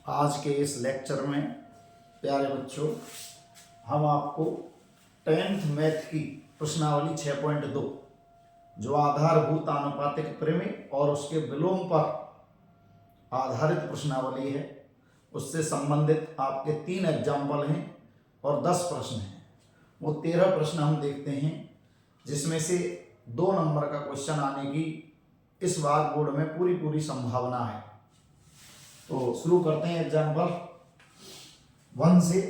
आज के इस लेक्चर में प्यारे बच्चों हम आपको 10th मैथ की प्रश्नावली 6.2 जो आधारभूत आनुपातिक प्रमेय और उसके विलोम पर आधारित प्रश्नावली है उससे संबंधित आपके 3 एग्जाम्पल हैं और 10 प्रश्न हैं। वो 13 प्रश्न हम देखते हैं जिसमें से 2 नंबर का क्वेश्चन आने की इस बार बोर्ड में पूरी संभावना है। तो शुरू करते हैं एग्जाम्पल 1 से।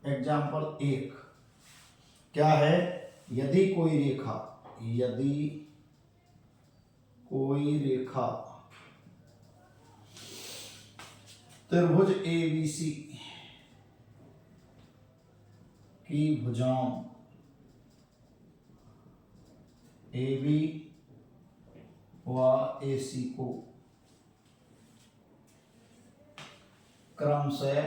एग्जाम्पल 1 क्या है? यदि कोई रेखा त्रिभुज ABC की भुजाओं AB व AC को क्रमशः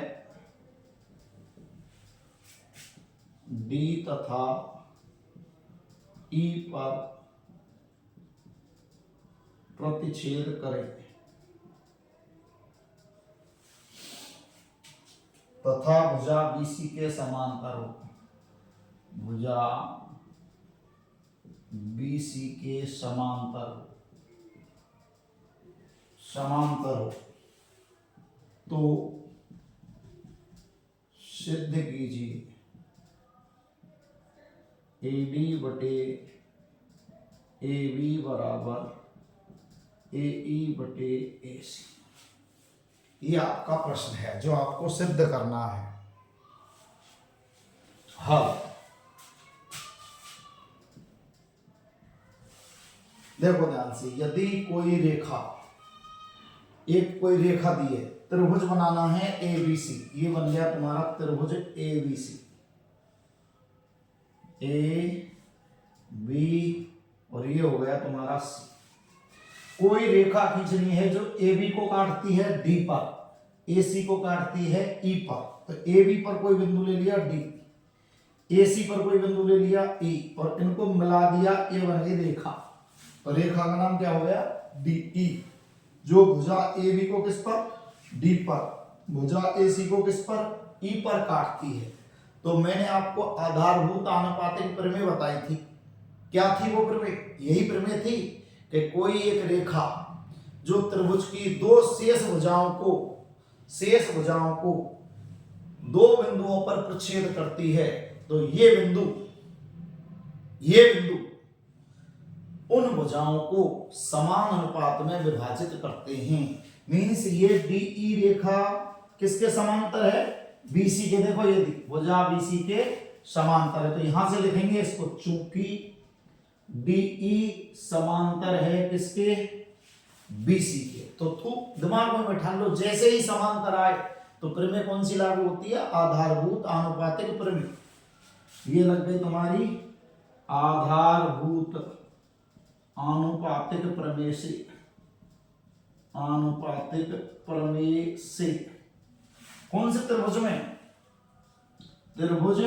D तथा E पर प्रतिच्छेद करे तथा भुजा BC के समांतर हो। भुजा BC के समांतर हो तो सिद्ध कीजिए AD बटे AB बराबर AE बटे AC। ये आपका प्रश्न है जो आपको सिद्ध करना है। हाँ, देखो ध्यान से, यदि कोई रेखा दी है, त्रिभुज बनाना है ABC, ये बन गया तुम्हारा त्रिभुज ABC, AB और ये हो गया तुम्हारा C। कोई रेखा खींचनी है जो AB को काटती है D पर, AC को काटती है E पर। तो AB पर कोई बिंदु ले लिया D, AC पर कोई बिंदु ले लिया E और इनको मिला दिया, ये बन गई रेखा। तो रेखा का नाम क्या हो गया? DE। जो भुजा AB को किस पर? D पर, भुजा AC को किस पर? E पर काटती है। तो मैंने आपको आधारभूत आनुपातिक प्रमेय बताई थी। क्या थी वो प्रमेय? यही प्रमेय थी कि कोई एक रेखा जो त्रिभुज की दो शेष भुजाओं को 2 बिंदुओं पर प्रच्छेद करती है, तो ये बिंदु उन भुजाओं को समान अनुपात में विभाजित करते हैं। मीन्स ये DE रेखा किसके समांतर है? BC के। देखो ये भुजा BC के समांतर है, तो यहां से लिखेंगे इसको, चूंकि DE समांतर है किसके? BC के। तो दिमाग में बैठा लो, जैसे ही समांतर आए तो प्रमेय कौन सी लागू होती है? आधारभूत आनुपातिक प्रमेय। ये लग गई तुम्हारी आधारभूत आनुपातिक प्रमेय से कौन से त्रिभुज में? त्रिभुज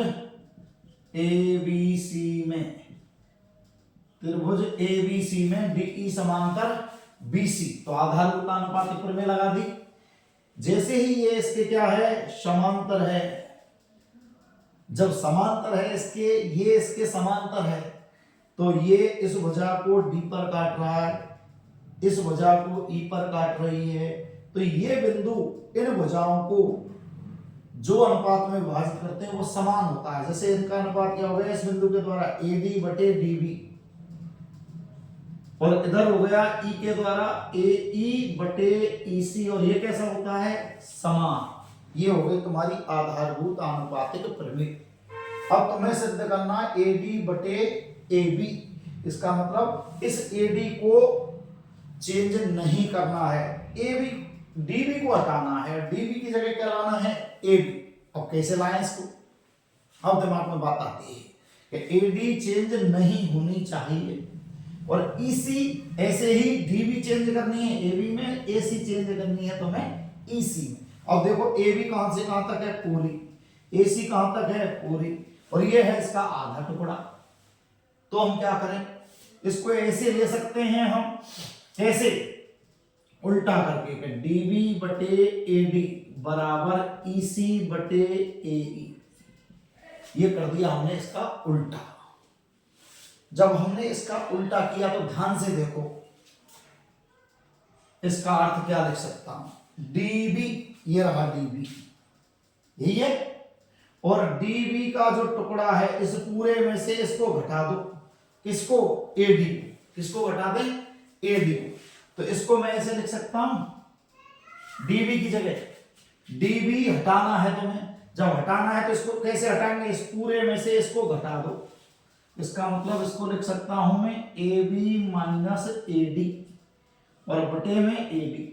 ABC में DE समांतर BC। तो आधारभूत आनुपातिक प्रमेय लगा दी। जैसे ही ये इसके क्या है? समांतर है। जब समांतर है इसके, ये इसके समांतर है, तो ये इस भुजा को D पर काट रहा है, इस भुजा को E पर काट रही है। तो ये बिंदु इन भुजाओं को जो अनुपात में विभाजित करते हैं वो समान होता है। जैसे इनका अनुपात क्या हो गया इस बिंदु के द्वारा? AD बटे DB, और इधर हो गया E के द्वारा AE बटे EC, और ये कैसा होता है? समान। ये हो गई तुम्हारी आधारभूत आनुपातिक प्रमेय। अब तुम्हें सिद्ध करना AD बटे AB। इसका मतलब इस AD को चेंज नहीं करना है, DB को हटाना है, DB की जगह क्या लाना है? AB। अब कैसे लाएं इसको? अब दिमाग में बात आती है कि AD चेंज नहीं होनी चाहिए और EC ऐसे ही DB चेंज करनी है AB में, AC चेंज करनी है तुम्हें EC में। अब देखो AB कहां से कहां तक है? पूरी। AC कहां तक है? पूरी। और ये है इसका आधा टुकड़ा। तो हम क्या करें? इसको ऐसे ले सकते हैं हम, कैसे? उल्टा करके कि डीबी बटे एडी बराबर ईसी बटे एई, ये कर दिया हमने इसका उल्टा। जब हमने इसका उल्टा किया तो ध्यान से देखो, इसका अर्थ क्या लिख सकता हूं, डीबी, ये रहा डीबी, यही है, और डीबी का जो टुकड़ा है इस पूरे में से इसको घटा दो, किसको, एडी को, किसको घटा दें, एडी को। तो इसको मैं ऐसे लिख सकता हूं, डीबी की जगह डीबी हटाना है तुम्हें, जब हटाना है तो इसको कैसे हटाएंगे, इस पूरे में से इसको घटा दो, इसका मतलब इसको लिख सकता हूं मैं A B minus A D और बटे में ए बी।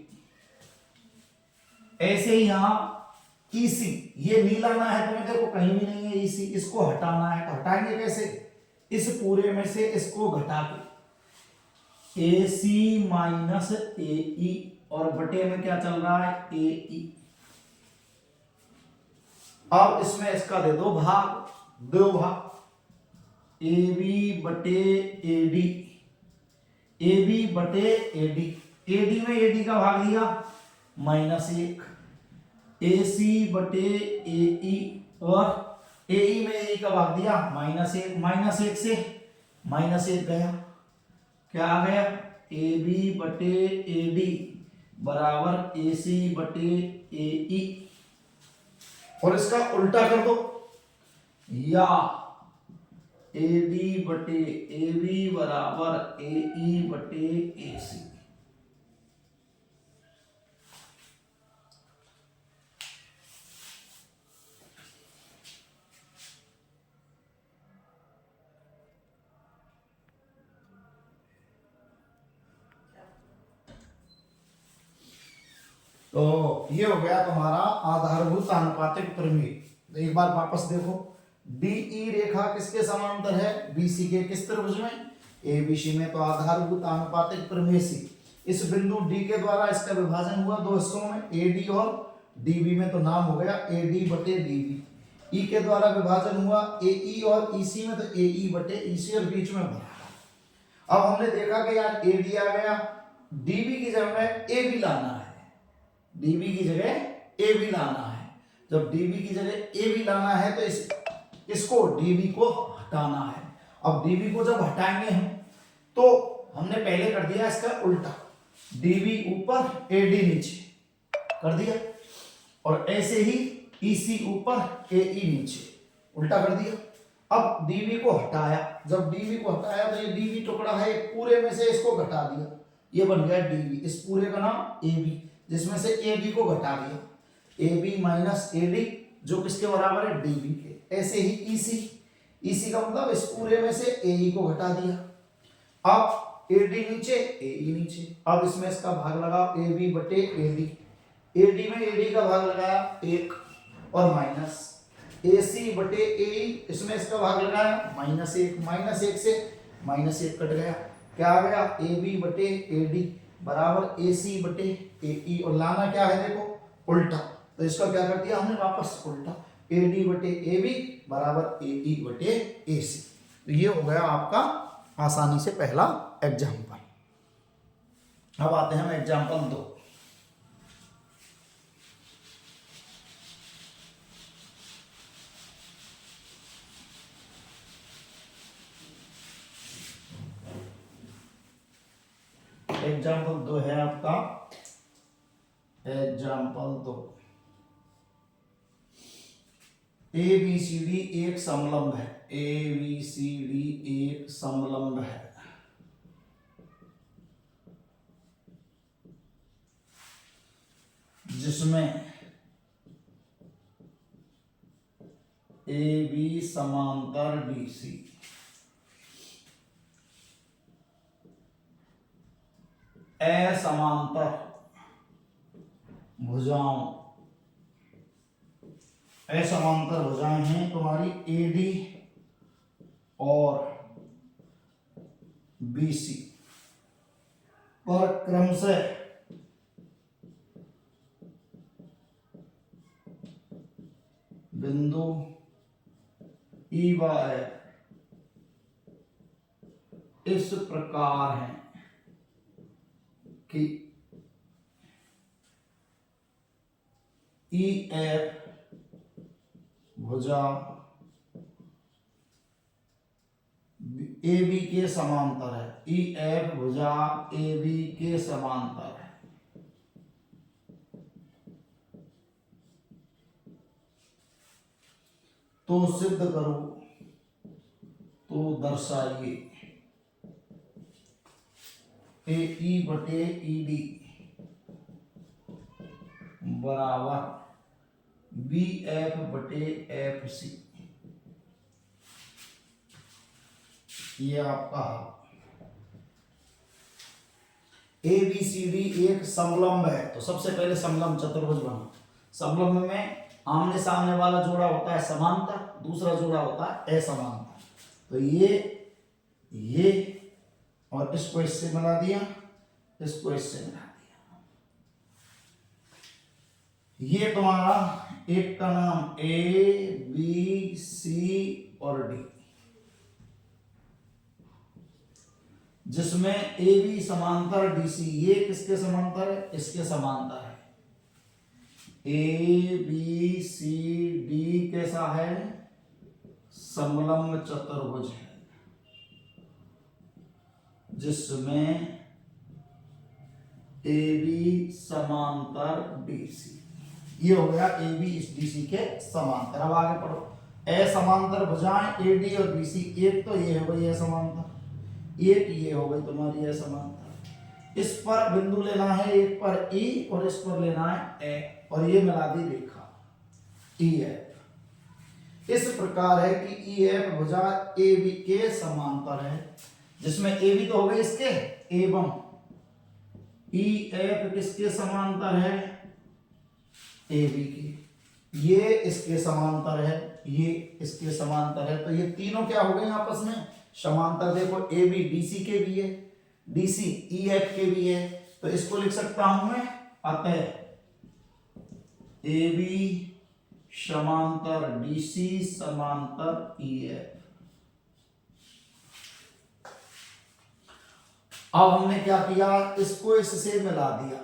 ऐसे ही यहां ईसी, ये नी लाना है तुम्हें, देखो कहीं भी नहीं है ईसी, इसको हटाना है तो हटाएंगे कैसे, इस पूरे में से इसको घटा के ए सी माइनस ए ई और बटे में क्या चल रहा है, ए ई। अब इसमें इसका दे दो भाग, दो भाग, ए बी बटे ए डी, ए बी बटे ए डी, ए डी में ए डी का भाग लिया -1, ए सी बटे ए ई और ए ई में ए का भाग दिया -1, -1 से -1 गया, क्या आ गया, ए बी बटे ए डी बराबर ए सी बटे ए ई। और इसका उल्टा कर दो, या ए डी बटे ए बी बराबर ए ई बटे ए सी। तो ये हो गया तुम्हारा आधारभूत आनुपातिक प्रमेय। एक बार वापस देखो, डीई रेखा किसके समांतर है, बीसी के, किस त्रिभुज में, एबीसी में, तो आधारभूत आनुपातिक प्रमेय से इस बिंदु डी के द्वारा इसका विभाजन हुआ दो हिस्सों में, एडी और डीबी में, तो नाम हो गया एडी बटे डीबी। ई के द्वारा विभाजन हुआ एई और ईसी में, तो एई बटे ईसी और बीच में भरा। अब हमने देखा कि यार एडी आ गया, डीबी की जगह ए बी लाना है, डीबी की जगह ए बी लाना है। जब डीबी की जगह ए बी लाना है तो इसको डीबी को हटाना है। अब डीबी को जब हटाएंगे हम, तो हमने पहले कर दिया इसका उल्टा, डीबी ऊपर एडी नीचे कर दिया, और ऐसे ही ईसी ऊपर एई नीचे उल्टा कर दिया। अब डीबी को हटाया, जब डीबी को हटाया तो ये डीबी टुकड़ा है, पूरे में से इसको घटा दिया, ये बन गया डीबी, इस पूरे का नाम एबी, जिसमें से एबी को घटा दिया, एबी माइनस एडी जो किसके बराबर है, डीबी के। ऐसे ही ईसी, ईसी का मतलब इस पूरे में से एई को घटा दिया। अब एडी नीचे एई नीचे, अब इसमें इसका भाग लगाओ, एबी बटे एडी, एडी में एडी का भाग लगाया 1 और माइनस एसी बटे एई, इसमें इसका भाग लगाया -1 से -1 कट गया, क्या आ गया, एबी बटे एडी बराबर एसी बटे एई, और लाना क्या है देखो, उल्टा, तो इसका क्या कर दिया हमने वापस उल्टा, एडी बटे एबी बराबर एई बटे एसी। तो ये हो गया आपका आसानी से पहला एग्जाम्पल। अब आते हैं हम एग्जाम्पल 2। एग्जाम्पल 2 है आपका, example 2, A B C D एक समलंब है, ए बी सी डी एक समलंब है, जिसमें ए बी समांतर बी सी, असमांतर भुजाओं, असमांतर भुजाएं हैं तुम्हारी एडी और बीसी पर क्रमशः बिंदु ई व एफ इस प्रकार है कि ई एफ भुजा ए बी के समांतर है, ई एफ भुजा ए बी के समांतर है। तो सिद्ध करो, तो दर्शाइए ए ई बटे ई डी बराबर बी एफ बटे एफ सी। ये आपका ए बी सी डी एक समलंब है, तो सबसे पहले समलंब चतुर्भुज बना। समलंब में आमने सामने वाला जोड़ा होता है समांतर, दूसरा जोड़ा होता है असमांतर। तो ये और इसको इससे मिला दिया, इसको इससे मिला दिया। ये तुम्हारा एक का नाम ए बी सी और डी, जिसमें ए बी समांतर डी सी। ये किसके समांतर है? इसके समांतर है। ए बी सी डी कैसा है? समलंब चतुर्भुज है, जिसमें ए बी समांतर डी सी। ये हो गया ए बी इस डी सी के समांतर। अब आगे पढ़ो। असमांतर भुजाएं ए डी और बी सी, एक तो ये हो गई असमांतर, एक ये हो गई तुम्हारी असमांतर। इस पर बिंदु लेना है, एक पर ई और इस पर लेना है ए, और ये मिला दी रेखा ई एफ। इस प्रकार है कि ई एफ भुजा ए बी के समांतर है, जिसमें ए बी तो हो गए इसके, एवं ई एफ किसके समांतर है? ए बी के। ये इसके समांतर है, ये इसके समांतर है। तो ये तीनों क्या हो गए आपस में? समांतर। देखो ए बी डी सी के भी है, डी सी ई एफ के भी है। तो इसको लिख सकता हूं मैं, अतः ए बी समांतर डी सी समांतर ई एफ। अब हमने क्या किया? इसको इससे मिला दिया,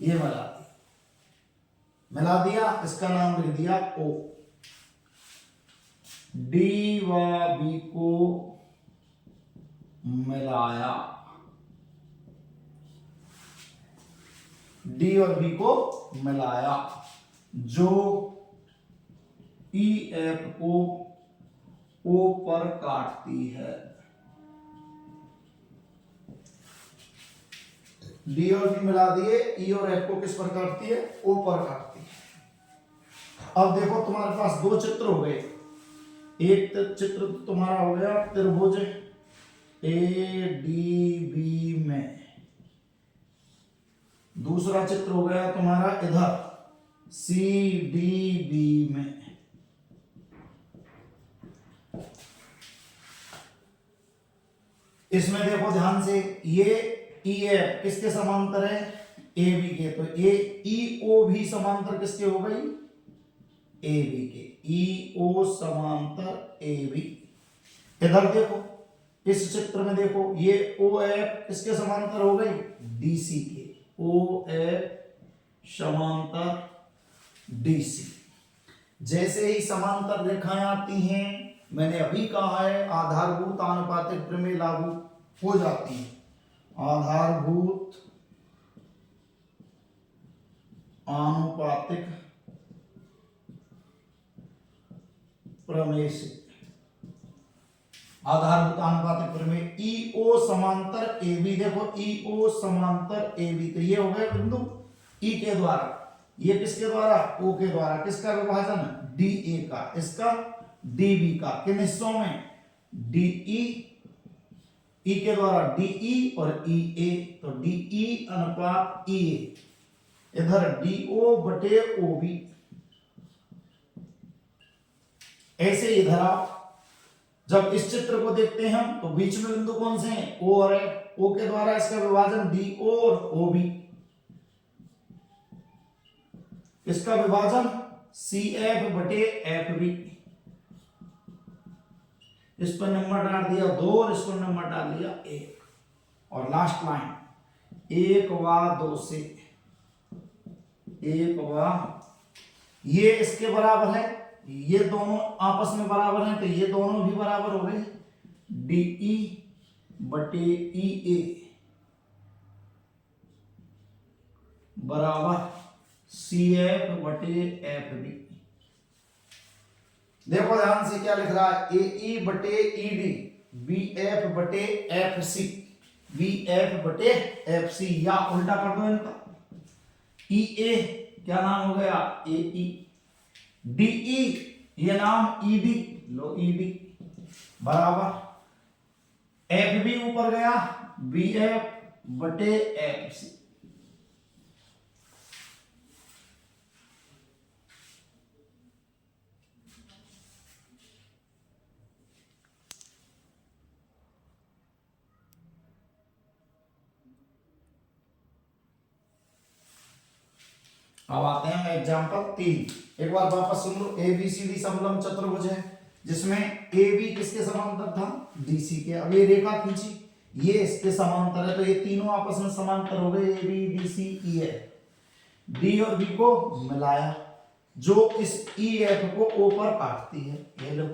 ये मिला दिया, इसका नाम लिख दिया ओ। डी व बी को मिलाया, डी और बी को मिलाया, जो ई एफ को ओ पर काटती है। डी और बी मिला दिए, ई और एफ को किस पर काटती है? ओ पर काटती है। अब देखो तुम्हारे पास दो चित्र हो गए। एक चित्र तुम्हारा हो गया त्रिभुज ए डी बी में, दूसरा चित्र हो गया तुम्हारा इधर सी डी बी में। इसमें देखो ध्यान से, ये ई एफ किसके समांतर है? ए बी के। तो ए ई ओ भी समांतर किसके हो गई? ए बी के। ई ओ समांतर ए बी। इधर देखो, इस चित्र में देखो, ये ओ एफ किसके समांतर हो गई? डी सी के। ओ एफ समांतर डी सी। जैसे ही समांतर रेखाएं आती हैं, मैंने अभी कहा है आधारभूत आनुपातिक प्रमेय लागू हो जाती है। आधारभूत आनुपातिक प्रमेय से, आधारभूत आनुपातिक प्रमेय ई ओ समांतर ए बी। देखो ई ओ समांतर ए बी, तो ये हो गए बिंदु ई के द्वारा, ये किसके द्वारा? ओ के द्वारा। किसका विभाजन? डी ए का, इसका डी बी का। किन हिस्सों में? डी ई के द्वारा डी ई और ई ए। तो डी ई अनुपात ई ए, इधर डी ओ बटे ओ बी। ऐसे इधर आप जब इस चित्र को देखते हैं हम, तो बीच में बिंदु कौन से हैं? ओ और एफ। ओ के द्वारा इसका विभाजन डी ओ और ओ बी। इसका विभाजन सी एफ बटे एफ बी। इस पर नंबर डाल दिया 2 और इस पर नंबर डाल दिया 1। और लास्ट लाइन 1 व 2 से 1 ये इसके बराबर है, ये दोनों आपस में बराबर हैं तो ये दोनों भी बराबर हो गए, DE बटे EA बराबर CF बटे FB। देखो ध्यान से क्या लिख रहा है, AE बटे ED, BF बटे FC, BF बटे FC, या उल्टा कर दो इनका, EA क्या नाम हो गया AE, DE ये नाम ED, लो ED बराबर FB ऊपर गया BF बटे FC। अब आते हैं एग्जांपल 3, एक बार वापस सुन लो। ABCD समलंब चतुर्भुज है जिसमें AB किसके समांतर था, DC के। अब ये रेखा खींची, ये इसके समांतर है तो ये तीनों आपस में समांतर हो गए, AB DC EF। D और B को मिलाया जो इस EF को O पर काटती है, ये लो।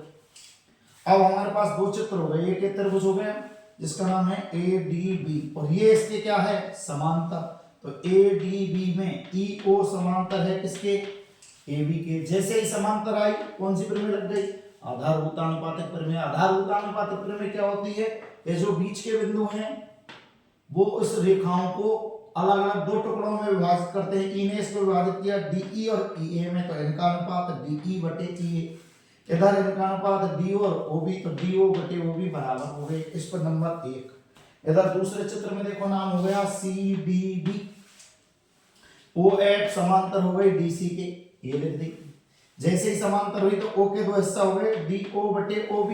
अब हमारे पास दो चित्र हो गए, एक त्रिभुज हो गया जिसका नाम है ADB और ये इसके क्या है समांतर, तो ADB में EO समांतर है किसके, AB के। जैसे ही समांतर आई कौन सी प्रमेय लग गई, आधारभूत आनुपातिक प्रमेय। आधारभूत आनुपातिक प्रमेय क्या होती है, ये जो बीच के बिंदु हैं वो उस रेखाओं को अलग अलग दो टुकड़ों में विभाजित करते हैं। ई ने इसको विभाजित किया DE और EA में, तो इनका अनुपात DE बटे EA। इधर इनका अनुपात D और OB, तो DO बटे OB बराबर हो गए। इस पर नंबर 1। इधर दूसरे चित्र में देखो नाम हो गया CDB, OF समांतर हो गई DC के, ये लिख दी। जैसे ही समांतर हुई तो O के दो हिस्सा हो गए DO बटे OB,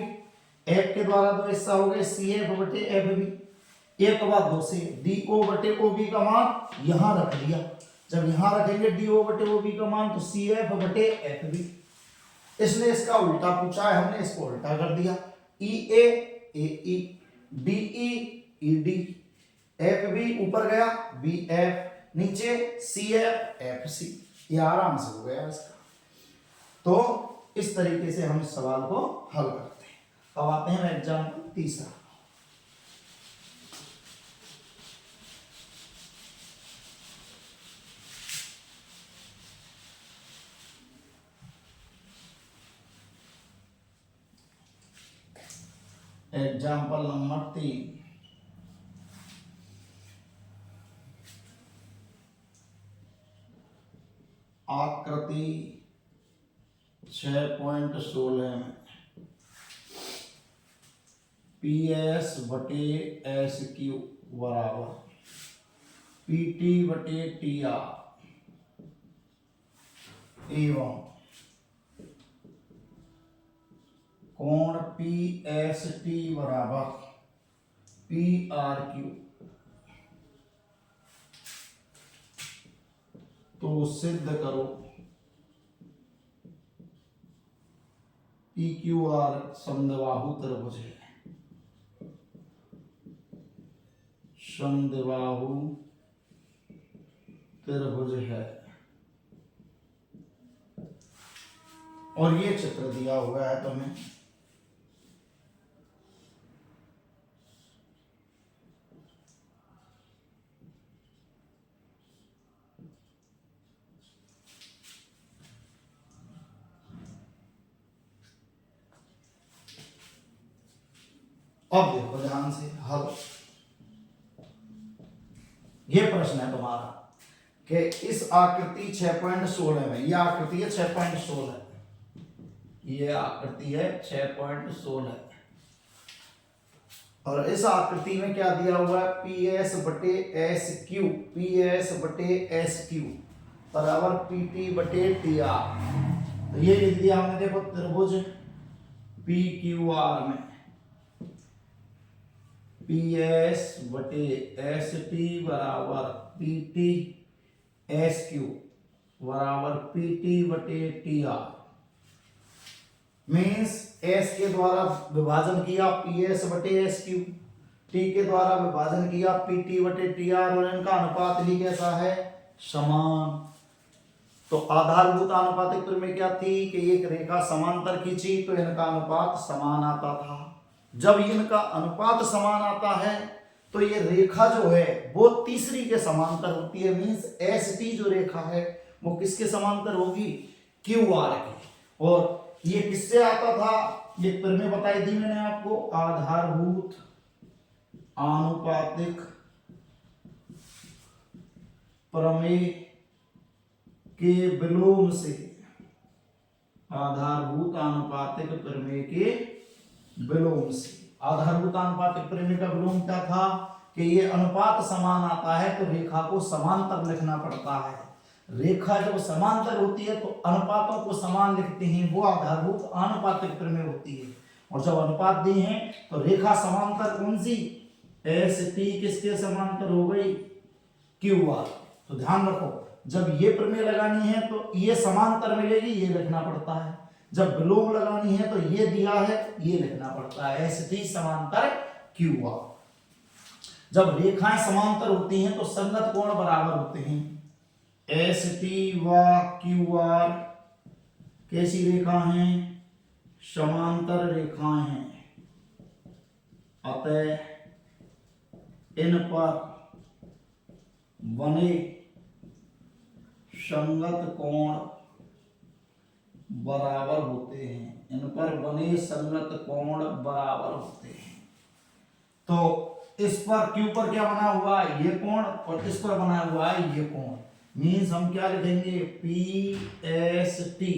F के द्वारा दो हिस्सा हो गए CF बटे FB। एक के बाद दो से DO बटे OB का मान यहां रख दिया, जब यहां रखेंगे DO बटे OB का मान तो CF बटे FB। इसने इसका उल्टा पूछा है, हमने इसको उल्टा कर दिया, EA AE, DE ED, FB ऊपर गया BF नीचे CF FC, ये आराम से हो गया इसका। तो इस तरीके से हम इस सवाल को हल करते हैं। अब आते हैं एग्जाम्पल तीसरा। एग्जाम्पल नंबर 3, आकृति 6.16 में PS बटे SQ बराबर PT बटे TR एवं कोण PST बराबर PRQ, तो सिद्ध करो PQR समद्विबाहु त्रिभुज है, समद्विबाहु त्रिभुज है। और ये चित्र दिया हुआ है तुम्हें, अब देखो ध्यान से हल। ये प्रश्न है तुम्हारा कि इस आकृति 6.16 में, यह आकृति है 6.16, ये आकृति है 6.16 और इस आकृति में क्या दिया हुआ है, PS बटे SQ, PS बटे SQ बराबर PT बटे TR। तो ये लिख दिया हमने, देखो त्रिभुज PQR में PS बटे ST बराबर PT SQ बराबर PT बटे TR। मीन्स S के द्वारा विभाजन किया PS बटे SQ, T के द्वारा विभाजन किया PT बटे TR और इनका अनुपात भी कैसा है, समान। तो आधारभूत आनुपातिक प्रमेय क्या थी कि एक रेखा समांतर खींची तो इनका अनुपात समान आता था। जब इनका अनुपात समान आता है तो ये रेखा जो है वो तीसरी के समांतर होती है। मींस एस टी जो रेखा है वो किसके समांतर होगी, क्यू आर की। और ये किससे आता था, ये प्रमेय बताई थी मैंने आपको, आधारभूत आनुपातिक प्रमेय के विलोम से, आधारभूत आनुपातिक प्रमेय के विलोम से। आधारभूत आनुपातिक प्रमेय का विलोम क्या था कि ये अनुपात समान आता है तो रेखा को समांतर लिखना पड़ता है। रेखा जब समांतर होती है तो अनुपातों को समान लिखते हैं, वो आधारभूत आनुपातिक प्रमेय होती है। और जब अनुपात दिए हैं तो रेखा समांतर कौन सी, एस टी किसके समांतर हो गई, क्यू आर। तो ध्यान रखो जब ये प्रमेय लगानी है तो ये समांतर मिलेगी, ये लिखना पड़ता है। जब विलोम लगानी है तो ये दिया है, ये लिखना पड़ता है, एस टी समांतर क्यू आर। जब रेखाएं समांतर होती हैं तो संगत कोण बराबर होते हैं। एस टी व क्यू आर कैसी रेखा हैं, समांतर रेखाएं हैं, अतः इन पर बने संगत कोण बराबर होते हैं। इन पर बने संगत कोण बराबर होते हैं। तो इस पर क्यू पर क्या बना हुआ है, ये कोण, और इस पर बना हुआ है ये कोण। मीन्स हम क्या लिखेंगे, P S T,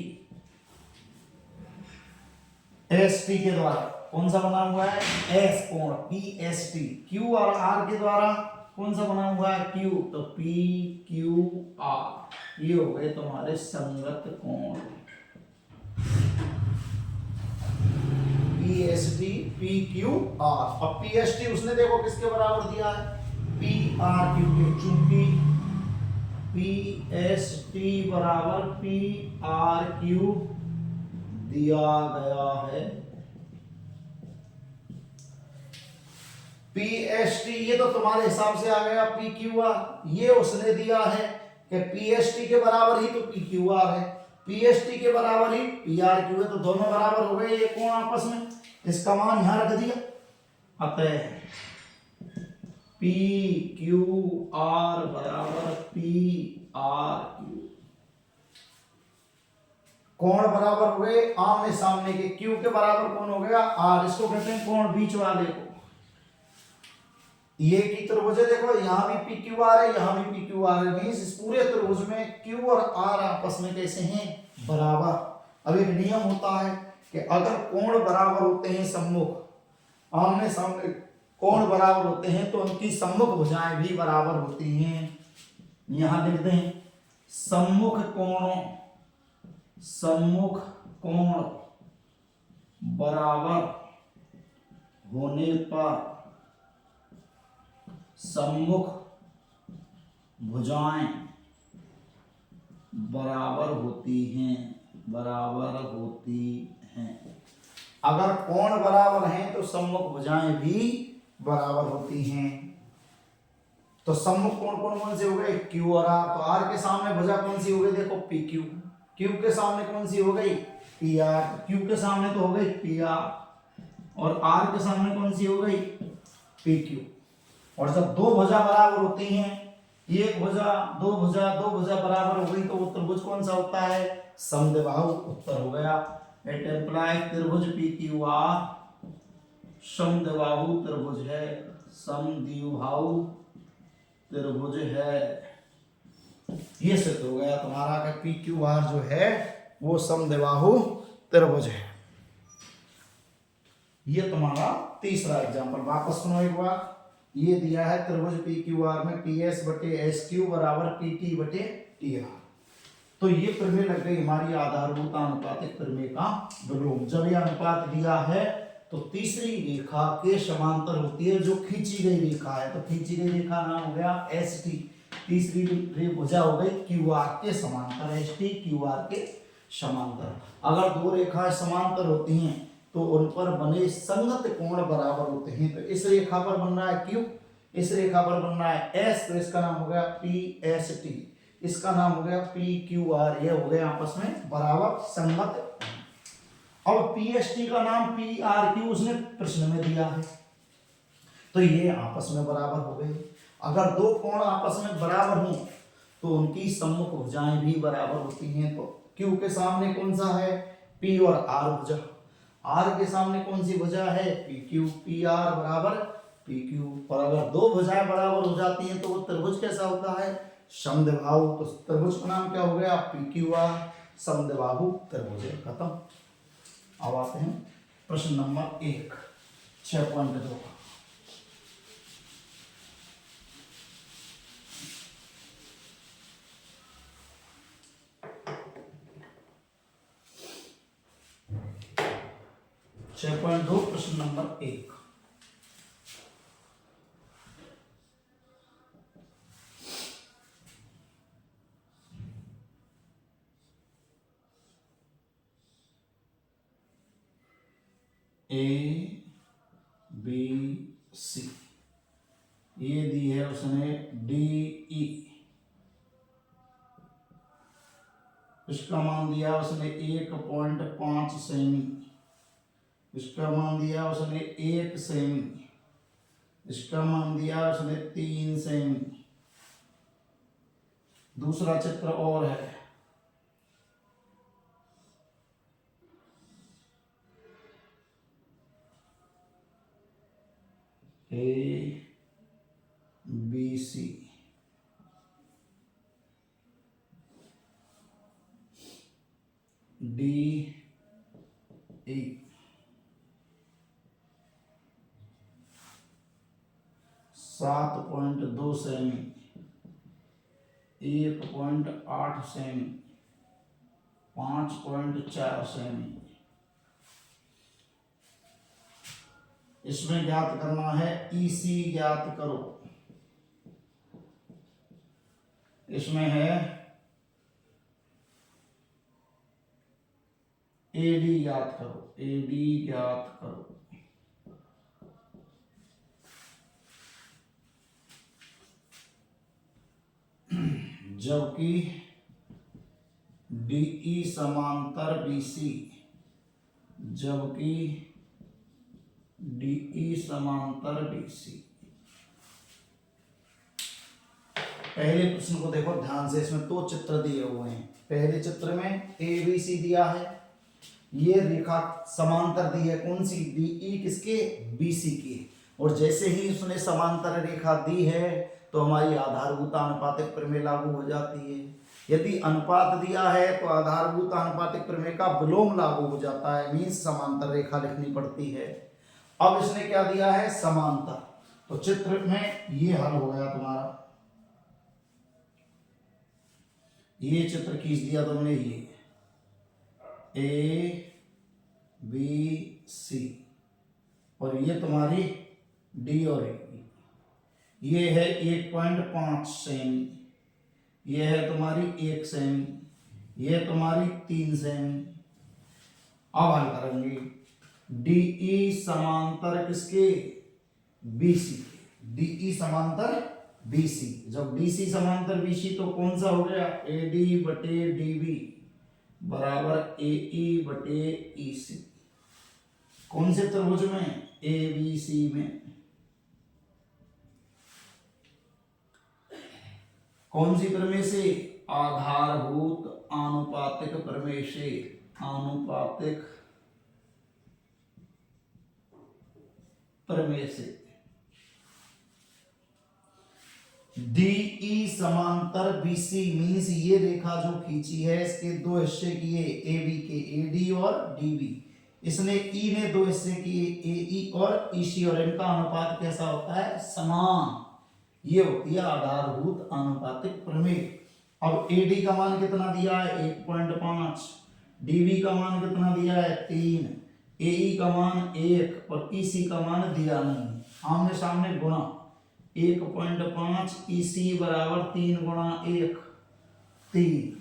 S T के द्वारा कौन सा बना हुआ है, एस कोण, पी एस टी। क्यू और आर के द्वारा कौन सा बना हुआ है, क्यू, तो पी क्यू आर। ये हो गए तुम्हारे संगत कोण, P S T P Q R. अब पी एस टी उसने देखो किसके बराबर दिया है, पी आर क्यू के। चूंकि पी एस टी बराबर पी आर क्यू दिया गया है, पी एस टी ये तो तुम्हारे हिसाब से आ गया पी क्यू आर। ये उसने दिया है कि पी एस टी के बराबर ही तो पी क्यू आर है, पी एस टी के बराबर ही पी आर क्यू है, तो दोनों बराबर हो गए ये कोण आपस में। इसका मान यहां रख दिया, अतः पी क्यू आर बराबर पी आर क्यू। कोण बराबर हो गए आमने सामने के, क्यू के बराबर कौन हो गया, आर। इसको कहते हैं कोण बीच वाले को। ये की त्रिभुज है, देखो यहां भी पी क्यू आर है, यहां भी पी क्यू आर है। मींस इस पूरे त्रिभुज में क्यू और आर आपस में कैसे हैं, बराबर। अब एक नियम होता है कि अगर कोण बराबर होते हैं, सम्मुख आमने सामने कोण बराबर होते हैं तो उनकी सम्मुख भुजाएं भी बराबर होती हैं। यहां लिख दें, सम्मुख कोण बराबर होने पर सम्मुख भुजाएं बराबर होती हैं। अगर कोण बराबर हैं तो सम्मुख भुजाएं भी बराबर होती हैं। तो सम्मुख कोण कौन कौन से हो गए, क्यू और आर। तो आर के सामने भुजा कौन सी हो गई, देखो पी क्यू। क्यू के सामने कौन सी हो गई, पी आर। क्यू के सामने तो हो गई पी आर, और आर के सामने कौन सी हो गई, पी क्यू। और जब दो भुजा बराबर होती हैं, एक भुजा दो भुजा बराबर हो गई तो वो त्रिभुज कौन सा होता है, समद्विबाहु। उत्तर हो गया। इट एम्प्लाइज त्रिभुज पी क्यू आर समद्विबाहु त्रिभुज है, समद्विबाहु त्रिभुज है। ये सिद्ध हो गया तुम्हारा कि पी क्यू आर जो है वो समद्विबाहु त्रिभुज है। ये तुम्हारा तीसरा एग्जांपल। वापस सुनो एक बार। ये दिया है त्रिभुज पी क्यू आर में पी एस बटे एस क्यू बराबर पी टी बटे टी आर। तो ये प्रमेय लग गई हमारी आधारभूत आनुपातिक प्रमेय का विलोम। जब ये अनुपात दिया है तो तीसरी रेखा के समांतर होती है जो खींची गई रेखा है। तो खींची गई रेखा नाम हो गया एस टी। तीसरी भुजा हो गई क्यू आर के समांतर, एस टी क्यू आर के समांतर। अगर दो रेखाएं समांतर होती हैं तो उन पर बने संगत कोण बराबर होते हैं। तो इस रेखा पर बन रहा है क्यू, इस रेखा पर बन रहा है एस, तो इसका नाम हो गया पी एस टी। इसका नाम हो गया पी क्यू आर, ये हो गए आपस में बराबर संगत। अब पीएसटी का नाम पी आर क्यू उसने प्रश्न में दिया है, तो ये आपस में बराबर हो गए। अगर दो कोण आपस में बराबर हों तो उनकी सम्मुख भुजाएं भी बराबर होती हैं। तो क्यू के सामने कौन सा है, पी और आर भुजा, आर के सामने कौन सी भुजा है, पी क्यू, पी आर बराबर पी क्यू। और अगर दो भुजाएं बराबर हो जाती हैं तो वो त्रिभुज कैसा होता है, समद्विबाहु। तो त्रिभुज का नाम क्या हो गया, पी क्यू आर, समद्विबाहु त्रिभुज। खत्म। अब आते हैं प्रश्न नंबर 1, 6.2 का। प्रश्न नंबर 1, ए बी सी, ये दी है उसने डी ई, इसका मान दिया उसने 1.5 सेमी, इसका मान दिया उसने 1 सेमी, इसका मान दिया उसने 3 सेमी। दूसरा चित्र और है, A B C, D E, 7.2 सेमी, 1.8 सेमी, 5.4 सेमी। इसमें ज्ञात करना है ईसी, ज्ञात करो। इसमें है एडी ज्ञात करो, एडी ज्ञात करो। जबकि डीई समांतर बीसी, जबकि डीई समांतर बीसी। पहले प्रश्न को देखो ध्यान से, इसमें दो चित्र दिए हुए हैं। पहले चित्र में ए बी सी दिया है, ये रेखा समांतर दी है, कौन सी, डीई किसके, बीसी की। और जैसे ही उसने समांतर रेखा दी है तो हमारी आधारभूत आनुपातिक प्रमेय लागू हो जाती है। यदि अनुपात दिया है तो आधारभूत आनुपातिक प्रमेय का विलोम लागू हो जाता है, मीन्स समांतर रेखा लिखनी पड़ती है। अब इसने क्या दिया है, समांतर, तो चित्र में ये हल हो गया तुम्हारा। ये चित्र खींच दिया तुमने, ये ए बी सी, और ये तुम्हारी डी और ए। ये है 1.5 सेमी, ये है तुम्हारी 1 सेमी, ये तुम्हारी 3 सेमी। अब हल करेंगे, डीई समांतर किसके, बीसी के, डीई समांतर बीसी। जब डीसी समांतर बीसी तो कौन सा हो गया, एडी बटे डीबी बराबर एई बटे ईसी। कौन से त्रिभुज में, ए बी सी में। कौन सी प्रमेय से, आधारभूत आनुपातिक प्रमेय से, आनुपातिक प्रमेय से। डीई समांतर बीसी मीन्स ये रेखा जो खींची है इसके दो हिस्से किए, ए बी के, एडी और डीबी। इसने ई ने दो हिस्से किए, एई और ईसी, और इनका अनुपात कैसा होता है, समान। ये होती है आधारभूत आनुपातिक प्रमेय। अब एडी का मान कितना दिया है, 1.5, डीबी का मान कितना दिया है, 3, एई का मान 1 और ईसी का मान दिया नहीं। आमने सामने गुणा, 1.5 ईसी बराबर 3 गुणा 1, 3,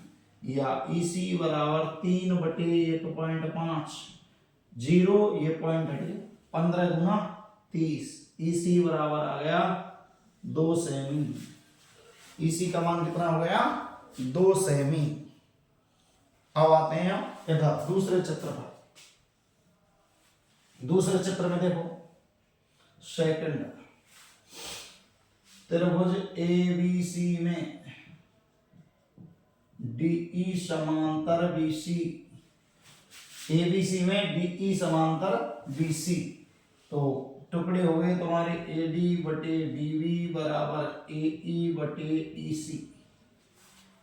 या ईसी बराबर 3 बटे 1.5, 0, ये पॉइंट हटे, 15 गुना 30, ईसी बराबर आ गया 2 सेमी। ईसी का मान कितना हो गया, 2 सेमी। अब आते हैं हम इधर दूसरे चित्र पर। दूसरे चित्र में देखो, सेकंड त्रिभुज ABC में DE समांतर BC, ABC में DE समांतर BC, तो टुकड़े हो गए तुम्हारे AD बटे DB बराबर AE बटे EC,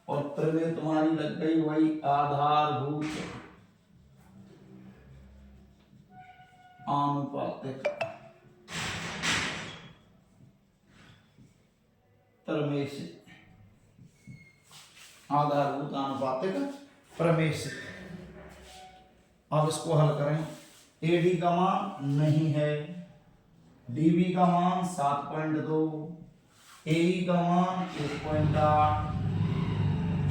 और प्रमेय तुम्हारी लग गई वही आधारभूत आनुपातिक प्रमेय से, आधारभूत आनुपातिक प्रमेय से। अब इसको हल करें। AD का मान नहीं है, DB का मान 7.2, AE का मान 1.8,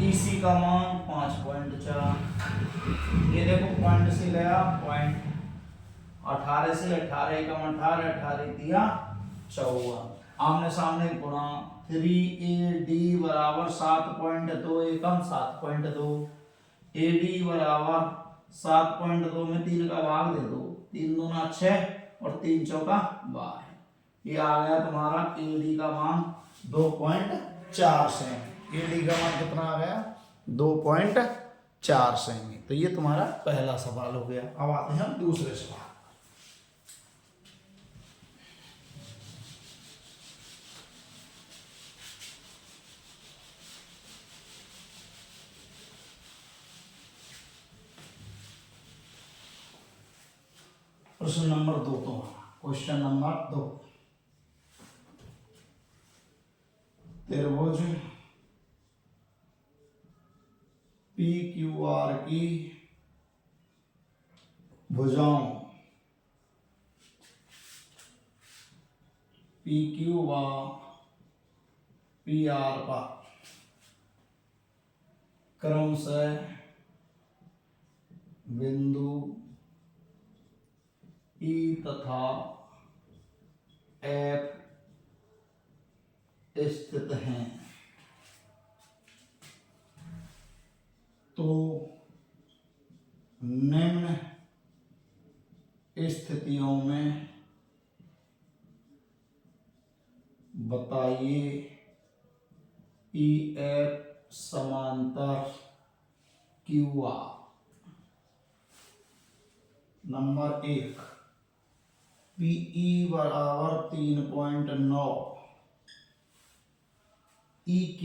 EC का मान 5.4। ये देखो पॉइंट से गया पॉइंट, 18 से 18 एकम 18, 18 दिया 54, आमने सामने गुणा 3AD बराबर 7.2 एकम 7.2, AD बराबर 7.2 में 3 का भाग दे दो, 3 दूना 6 और 3 चौका 12। ये आ गया तुम्हारा AD का मान 2.4 सेमी। AD का मान कितना आ गया? 2.4 सेमी। तो ये तुम्हारा पहला सवाल हो गया। अब आते हैं हम दूसरे सवाल। प्रश्न नंबर 2 तो क्वेश्चन नंबर 2, त्रिभुज PQR की भुजाओं PQ व PR पर क्रमशः बिंदु E तथा F स्थित हैं, तो निम्न स्थितियों में बताइए EF समांतर QR। नंबर 1, PE बराबर 3.9, EQ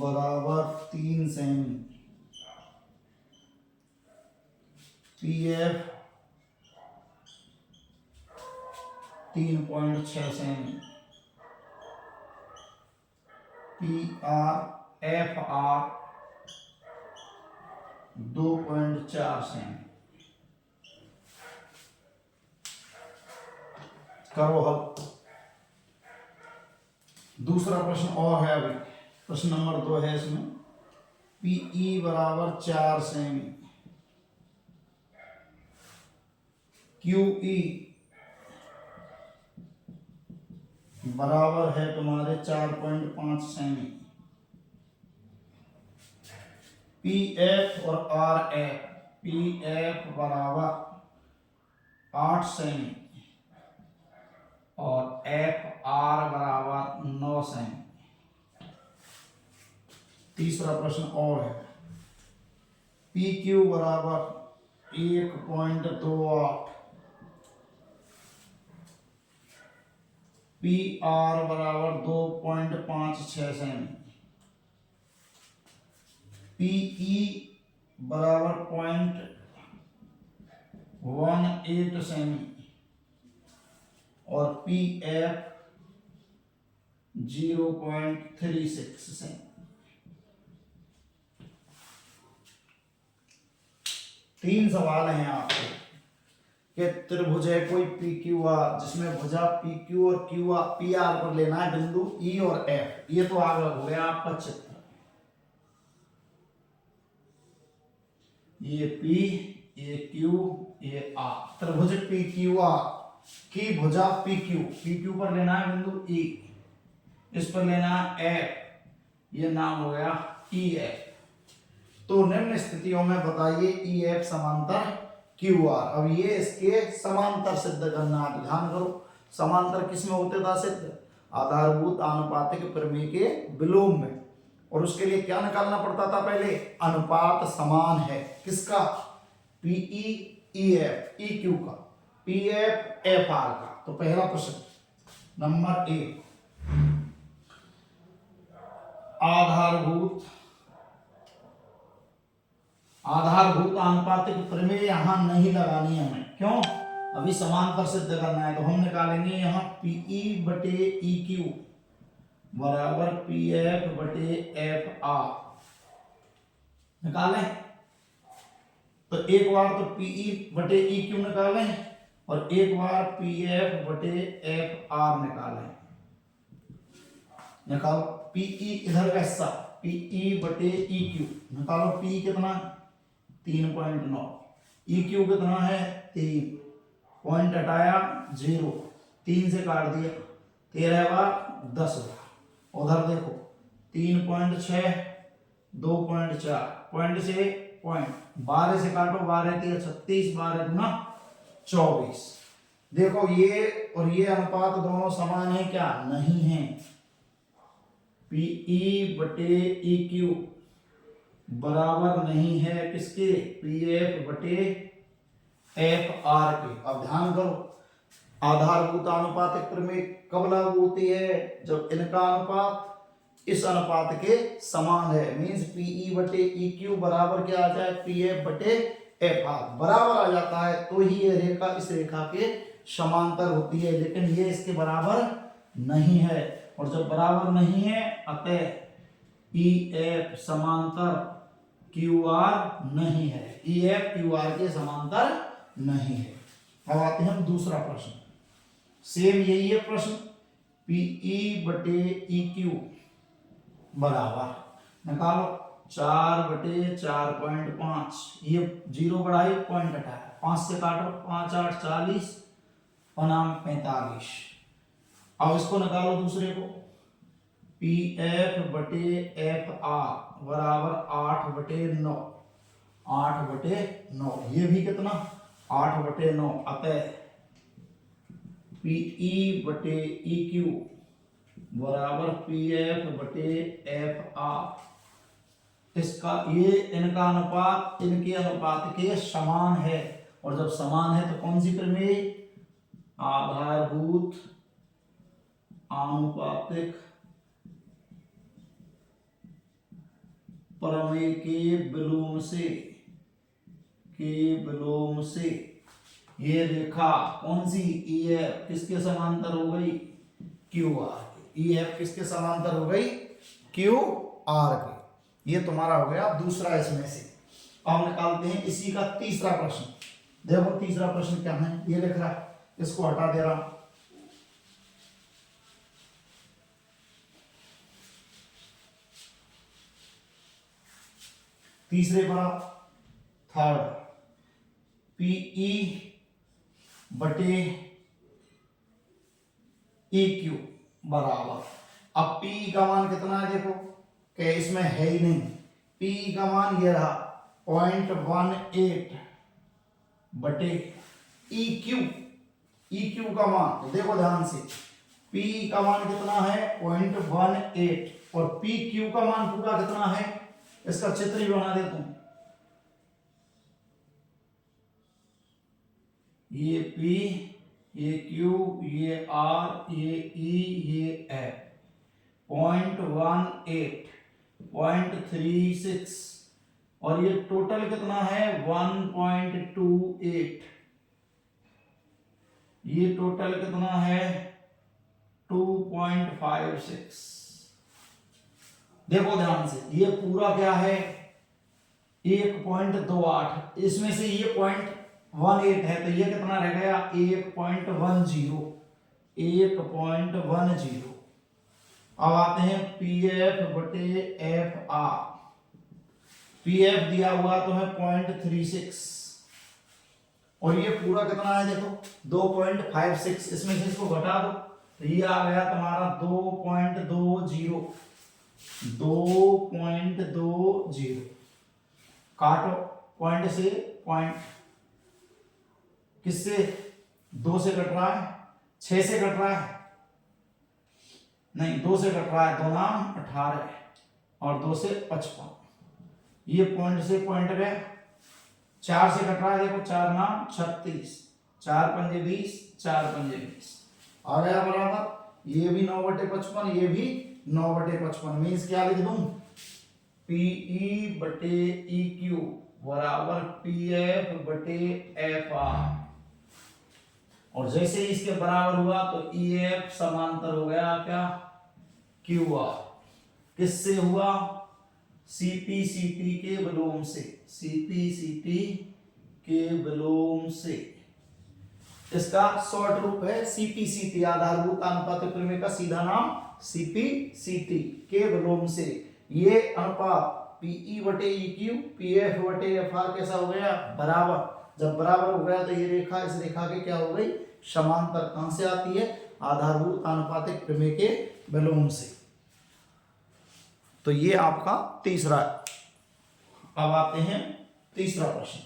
बराबर 3 semi, PF 3.6 semi, FR 2.4 semi. करो हल। दूसरा प्रश्न और है, अभी प्रश्न नंबर 2 है इसमें। PE बराबर 4 सेमी, QE बराबर है तुम्हारे 4.5 सेमी, PF और RF, PF बराबर 8 सेमी और FR बराबर 9 सेमी। तीसरा प्रश्न और है, PQ बराबर 1.28, PR बराबर 2.56 सेमी, PE बराबर 0.18 सेमी और PF 0.36 सेमी। तीन सवाल हैं आपके कि त्रिभुज है कोई PQR, जिसमें भुजा PQ और PR पर लेना है बिंदु E और F। ये तो आगे हो गया आपका चित्र। ये P, ये Q, ये R। त्रिभुज PQR की भुजा PQ पर लेना है बिंदु E, इस पर लेना है F, ये नाम हो गया ई एफ। तो निम्न स्थितियों में बताइए ई एफ समांतर क्यू आर। अब ये इसके समांतर सिद्ध करना, ध्यान करो समांतर किसमें होते था सिद्ध? आधारभूत आनुपातिक प्रमेय के विलोम में। और उसके लिए क्या निकालना पड़ता था पहले? अनुपात समान है किसका? PE E F, E Q का, पी एफ एफ आर का। तो पहला प्रश्न नंबर 1, आधारभूत आनुपातिक प्रमेय यहां नहीं लगानी है हमें। क्यों? अभी समांतर सिद्ध करना है। तो हम निकालेंगे यहां पीई बटे ई क्यू बराबर पी एफ बटे एफ आर। निकालें तो एक बार तो पीई बटे ई क्यू निकालें और एक बार पी एफ बटे एफ आर निकालें। निकालो पीई इधर का हिस्सा, पीई बटे ई क्यू निकालो। पी कितना? 3.9। ई क्यू कितना है? 3। पॉइंट हटाया 0, 3 से काट दिया, 13 बार 10 बार। उधर देखो 3.6, 2.4, पॉइंट से पॉइंट 12 से काटो, 12 3 36, 12 गुना 24। देखो ये और ये अनुपात दोनों समान है क्या? नहीं है। पीई बटे ई क्यू बराबर नहीं है किसके? पी एफ बटे एफ आर के। अब ध्यान करो आधारभूत आनुपातिक प्रमेय कब लागू होती है? जब इनका अनुपात इस अनुपात के समान है। मींस पीई बटे ई क्यू बराबर क्या आ जाए? पी एफ बटे एफ आर बराबर आ जाता है तो ही ये रेखा इस रेखा के समांतर होती है। लेकिन ये इसके बराबर नहीं है, और जब बराबर नहीं है अतः ई एफ समांतर क्यू आर नहीं है। ई एफ क्यू आर के समांतर नहीं है। अब आते हैं हम दूसरा प्रश्न। सेम यही है प्रश्न। पीई बटे ई क्यू बराबर निकालो 4 बटे 4.5। ये 0 बढ़ाई, पॉइंट हटाया, 5 से काटो, 5 8 40, बनाम 45। अब इसको निकालो दूसरे को। पी एफ बटे एफ आर बराबर 8 बटे 9। 8 बटे 9 ये भी कितना? 8 बटे 9। अतः पीई बटे ई क्यू बराबर पी एफ बटे एफ आर। इसका ये इनका अनुपात इनके अनुपात के समान है, और जब समान है तो कौन सी प्रमेय? आधारभूत आनुपातिक प्रमेय के विलोम से ये रेखा कौन सी? ई एफ किसके समांतर हो गई? क्यू आर के। ई एफ किसके समांतर हो गई? क्यू आर के। ये तुम्हारा हो गया दूसरा इसमें से। अब निकालते हैं इसी का तीसरा प्रश्न। देखो तीसरा प्रश्न क्या है, ये लिख रहा है, इसको हटा दे रहा हूं। तीसरे पर थर्ड, पीई बटे ई क्यू बराबर। अब पी का मान कितना है? देखो कि इसमें है ही नहीं। पी का मान ये रहा 0.18 बटे ई क्यू। ई क्यू का मान तो देखो ध्यान से, पी का मान कितना है? 0.18, और पी क्यू का मान पूरा कितना है? इसका चित्र ही बना देता हूं। ये पी, ये क्यू, ये आर, ये ई, ये एफ। 0.18, 0.36, और ये टोटल कितना है? 1.28। ये टोटल कितना है? 2.56। देखो ध्यान से, ये पूरा क्या है? 1.28। इसमें से ये 0.18 है तो ये कितना रह गया? 1.10। 1.10। अब आते हैं पी एफ बटे एफ आर। पी एफ दिया हुआ तुम्हें 0.36, और ये पूरा कितना है? देखो 2.56। इसमें से इसको घटा दो तो ये आ गया तुम्हारा 2.20। 2.20 काटो पॉइंट से पॉइंट, किससे 2 से कट रहा है, 6 से कट रहा है, नहीं 2 से कट रहा है, 2 नाम 18 और 2 से 55, ये पॉइंट से पॉइंट गया। 4 से कट रहा है, देखो 4 नाम 36, 4 पंजे 20, 4 पंजे 20 आ गया बराबर। ये भी 9/55, ये भी 9/55, मीन्स क्या लिख दूं, PE/EQ बराबर PF/FR, और जैसे ही इसके बराबर हुआ तो EF समांतर हो गया क्या, QR, किससे हुआ, CP/CT के विलोम से, CP/CT के विलोम से। इसका शॉर्ट रूप है CP/CT, आधारभूत आनुपातिक प्रमेय का सीधा नाम CP/CT के विलोम से। ये अनुपात PE/EQ PF/FR कैसा हो गया, बराबर। जब बराबर हो गया तो ये रेखा इस रेखा के क्या हो गई, समांतर। कहां से आती है, आधारभूत आनुपातिक प्रमेय के विलोम से। तो ये आपका तीसरा। अब आते हैं तीसरा प्रश्न।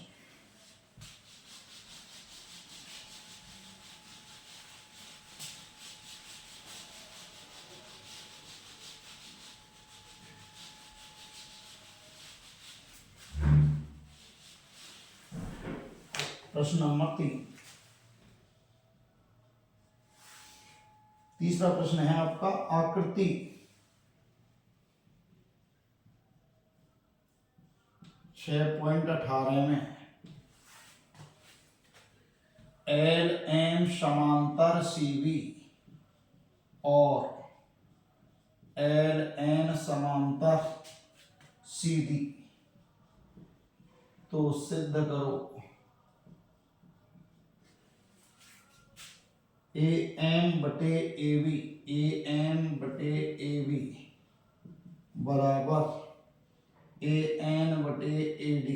प्रश्न नंबर 3, तीसरा प्रश्न है आपका, आकृति 6.18 में LM समांतर CB और LN समांतर CD, तो सिद्ध करो AM/AB बराबर AN/AD।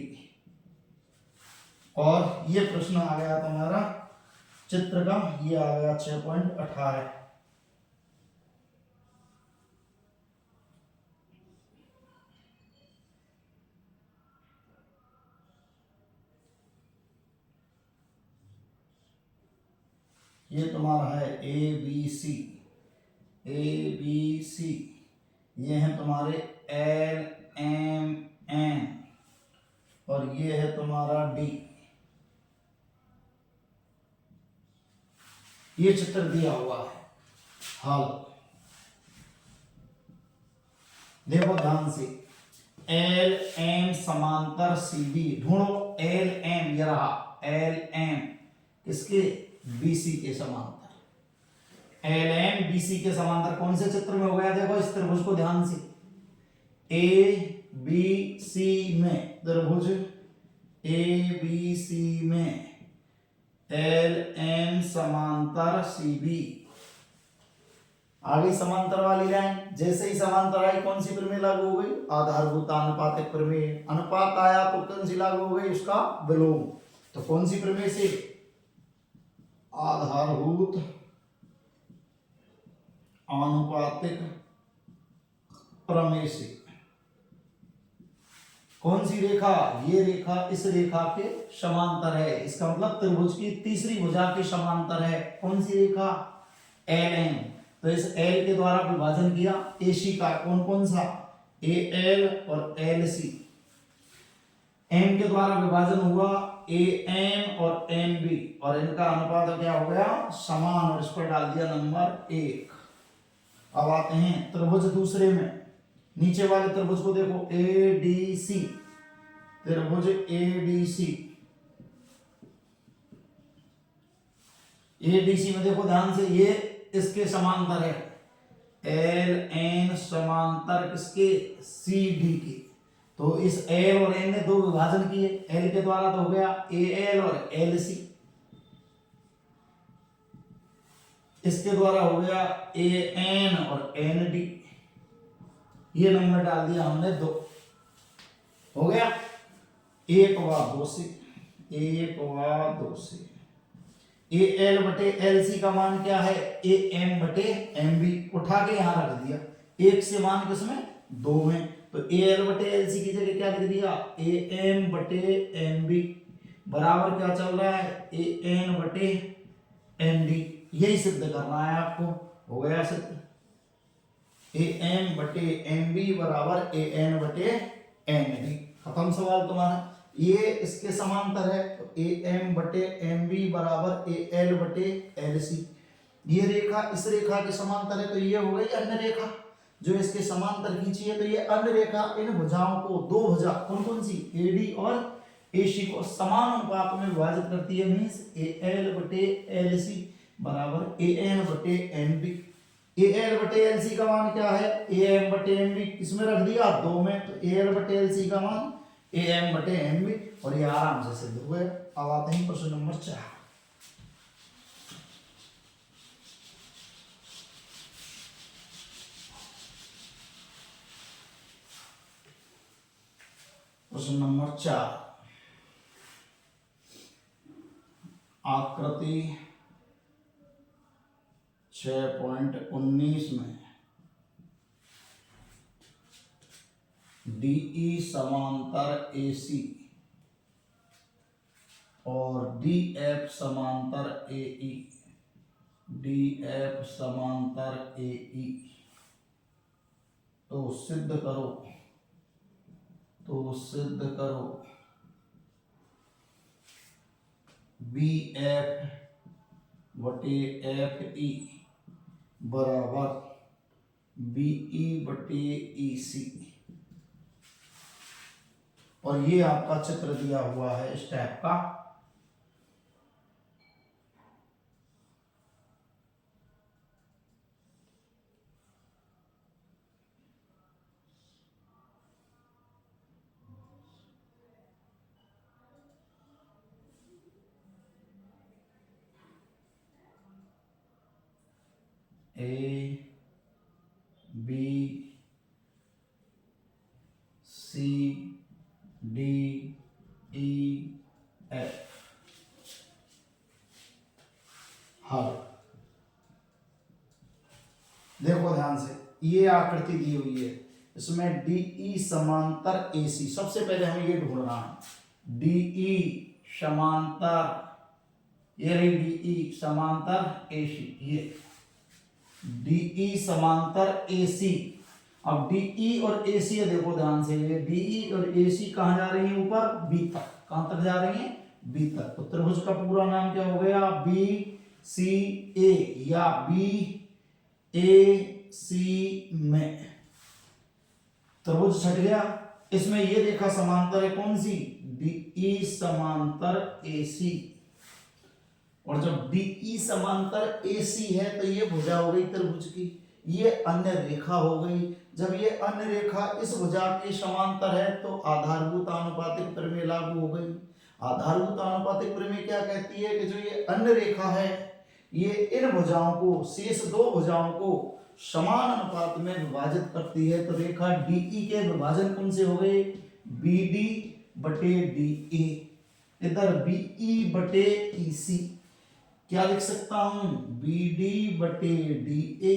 और ये प्रश्न आ गया तुम्हारा चित्र का, ये आ गया 6.18। ये तुम्हारा है ABC, ये है तुम्हारे LMN, और ये है तुम्हारा D। ये चित्र दिया हुआ है। हल देखो ध्यान से, LM समांतर CD ढूंढो। LM ये रहा, LM किसके, BC के समांतर। LM BC के समांतर कौन से चित्र में हो गया, देखो इस त्रिभुज को ध्यान से, ABC में, त्रिभुज ABC में LM समांतर CB आ गई समांतर वाली लाइन। जैसे ही समांतर आई कौन सी प्रमेय लागू हो गई, आधारभूत आनुपातिक प्रमेय। अनुपात आया तो कौन सी लागू हो गई, उसका विलोम। तो कौन सी प्रमेय से, आधारभूत आनुपातिक प्रमेय से। कौन सी रेखा, ये रेखा इस रेखा के समांतर है, इसका मतलब त्रिभुज की तीसरी भुजा के समांतर है। कौन सी रेखा, LM। तो इस L के द्वारा विभाजन किया AC का, कौन कौन सा, AL और LC। M के द्वारा विभाजन हुआ AM और MB, और इनका अनुपात क्या हो गया, समान, और इस पर डाल दिया नंबर 1। अब आते हैं त्रिभुज दूसरे में, नीचे वाले त्रिभुज को देखो, ADC, त्रिभुज ADC में देखो ध्यान से, ये इसके समांतर है, LN समांतर किसके, CD के। तो इस L और N ने दो विभाजन किए, L के द्वारा तो हो गया AL और LC, इसके द्वारा हो गया AN और ND। ये नंबर डाल दिया हमने 2, हो गया 1 व 2 से, 1 व 2 से। AL/LC का मान क्या है, AM/MB, उठा के यहां रख दिया। 1 से मान किसमें, 2 में, तो ए एल बटे एल सी की जगह क्या लिख दिया, ए एम बटे एन बी बराबर क्या चल रहा है, ए एन बटे एन डी। यही सिद्ध करना है आपको, हो गया सिद्ध। ए एम बटे एन बी बराबर ए एन बटे एन डी। खत्म सवाल तुम्हारा। ये इसके समांतर है, तो ए एम बटे एम बी बराबर ए एल बटे एल सी। ये रेखा इस रेखा के समांतर है, तो ये हो गई अन्य रेखा जो इसके समांतर खींची है। तो ये अन्य रेखा इन भुजाओं को, दो भुजा कौन कौन सी, एडी और एसी को समान अनुपात में विभाजित करती है। मीन्स ए एल बटे एल सी बराबर ए एन बटे एन बी। ए एल बटे एल सी का मान क्या है, ए एम बटे एम बी, किसमें रख दिया, 2 में, तो ए एल बटे एल सी का मान ए एम बटे एम बी, और ये आराम से सिद्ध हुए। अब आते हैं प्रश्न नंबर 4। प्रश्न नंबर 4, आकृति 6.19 में डीई समांतर एसी और डीएफ समांतर एई, डीएफ समांतर एई, तो सिद्ध करो, तो सिद्ध करो बी एफ बटे एफ ई बराबर बीई बटे ई सी। और ये आपका चित्र दिया हुआ है इस टाइप का। A B C D E F. हाँ, देखो ध्यान से, ये आकृति दी हुई है, इसमें डीई समांतर एसी। सबसे पहले हमें ये ढूंढना है, डीई समांतर, ये रही डीई समांतर एसी, ये डीई समांतर एसी। अब डीई और एसी है, देखो ध्यान से, ये डीई और एसी कहां जा रही है, ऊपर बी तक। कहां तक जा रही है, बी तक। तो त्रिभुज का पूरा नाम क्या हो गया, बी सी ए, या बी ए सी में त्रिभुज छट गया। इसमें ये रेखा समांतर है, कौन सी, डीई समांतर एसी। और जब डीई समांतर एसी है तो ये भुजा हो गई त्रिभुज की, ये अन्य रेखा हो गई। जब ये अन्य रेखा इस भुजा के समांतर है तो आधारभूत आनुपातिक प्रमेय लागू हो गई। आधारभूत आनुपातिक प्रमेय क्या कहती है कि जो ये अन्य रेखा है, ये इन भुजाओं को, शेष दो भुजाओं को समान अनुपात में विभाजित करती है। तो रेखा डीई के विभाजन कौन से हो गए, बीडी बटे डीए, इधर बीई बटे ईसी। क्या लिख सकता हूं, बीडी बटे डीए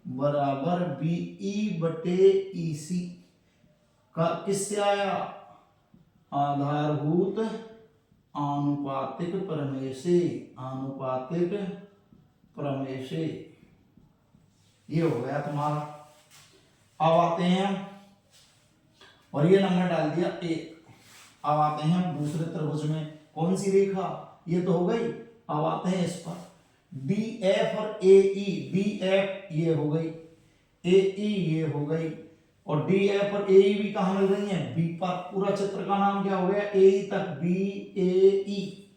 बराबर बीई बटे ईसी का किससे आया, आधारभूत आनुपातिक प्रमेय से, आनुपातिक प्रमेय से। ये हो गया तुम्हारा। अब आते हैं, और ये नंबर डाल दिया 1। अब आते हैं दूसरे त्रिभुज में, कौन सी रेखा, ये तो हो गई। अब आते हैं इस पर, डी एफ और ए ई। डी एफ ये हो गई, ए ई ये हो गई, और डी एफ और ए ई भी कहां मिल रही है, बी पर। पूरा चित्र का नाम क्या हो गया, ए ई तक, बी ए ई।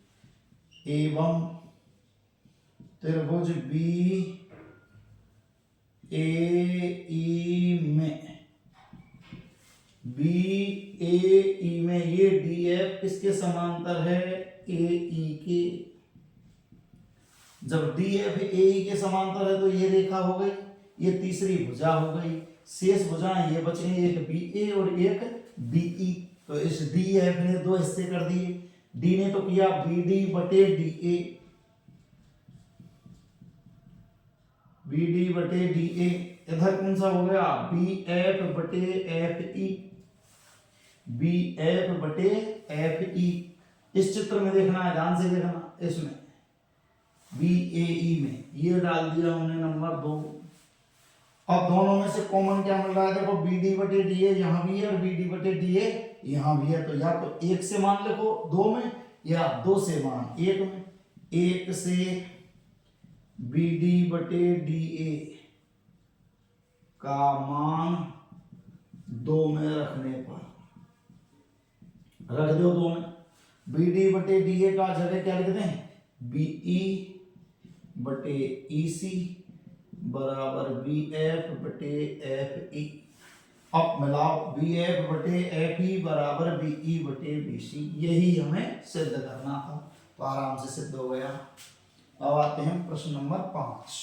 एवं त्रिभुज बी ए ई में, बी ए ई में ये डी एफ किसके समांतर है, ए ई के। जब डी एफ ए ई के समांतर है तो ये रेखा हो गई, ये तीसरी भुजा हो गई। शेष भुजाएं ये बच गई, एक बी ए और एक बी ई। तो इस डी एफ ने दो हिस्से कर दिए, डी ने तो किया बी डी बटे डी ए, बी डी बटे डी ए, इधर कौन सा हो गया, बी एफ बटे एफ ई, बी एफ बटे एफ ई। इस चित्र में देखना है, ध्यान से देखना, इसमें बी ए ई में ये डाल दिया हमने नंबर 2। अब दोनों में से कॉमन क्या मिल रहा है, देखो बी डी बटे डी ए यहाँ भी है और बी डी बटे डी ए यहाँ भी है, तो या तो 1 से मान लिखो 2 में या 2 से मान 1 में। 1 से बी डी बटे डी ए का मान 2 में रखने पर, रख दो 2 में। बी डी बटे डी ए का जगह क्या लिखते हैं, बी ई बटे ई सी बराबर बी एफ बटे एफ ई। अब मिलाओ, बी एफ बटे एफ ई बराबर बी ई बटे बी सी, यही हमें सिद्ध करना था, तो आराम से सिद्ध हो गया। अब आते हैं प्रश्न नंबर 5।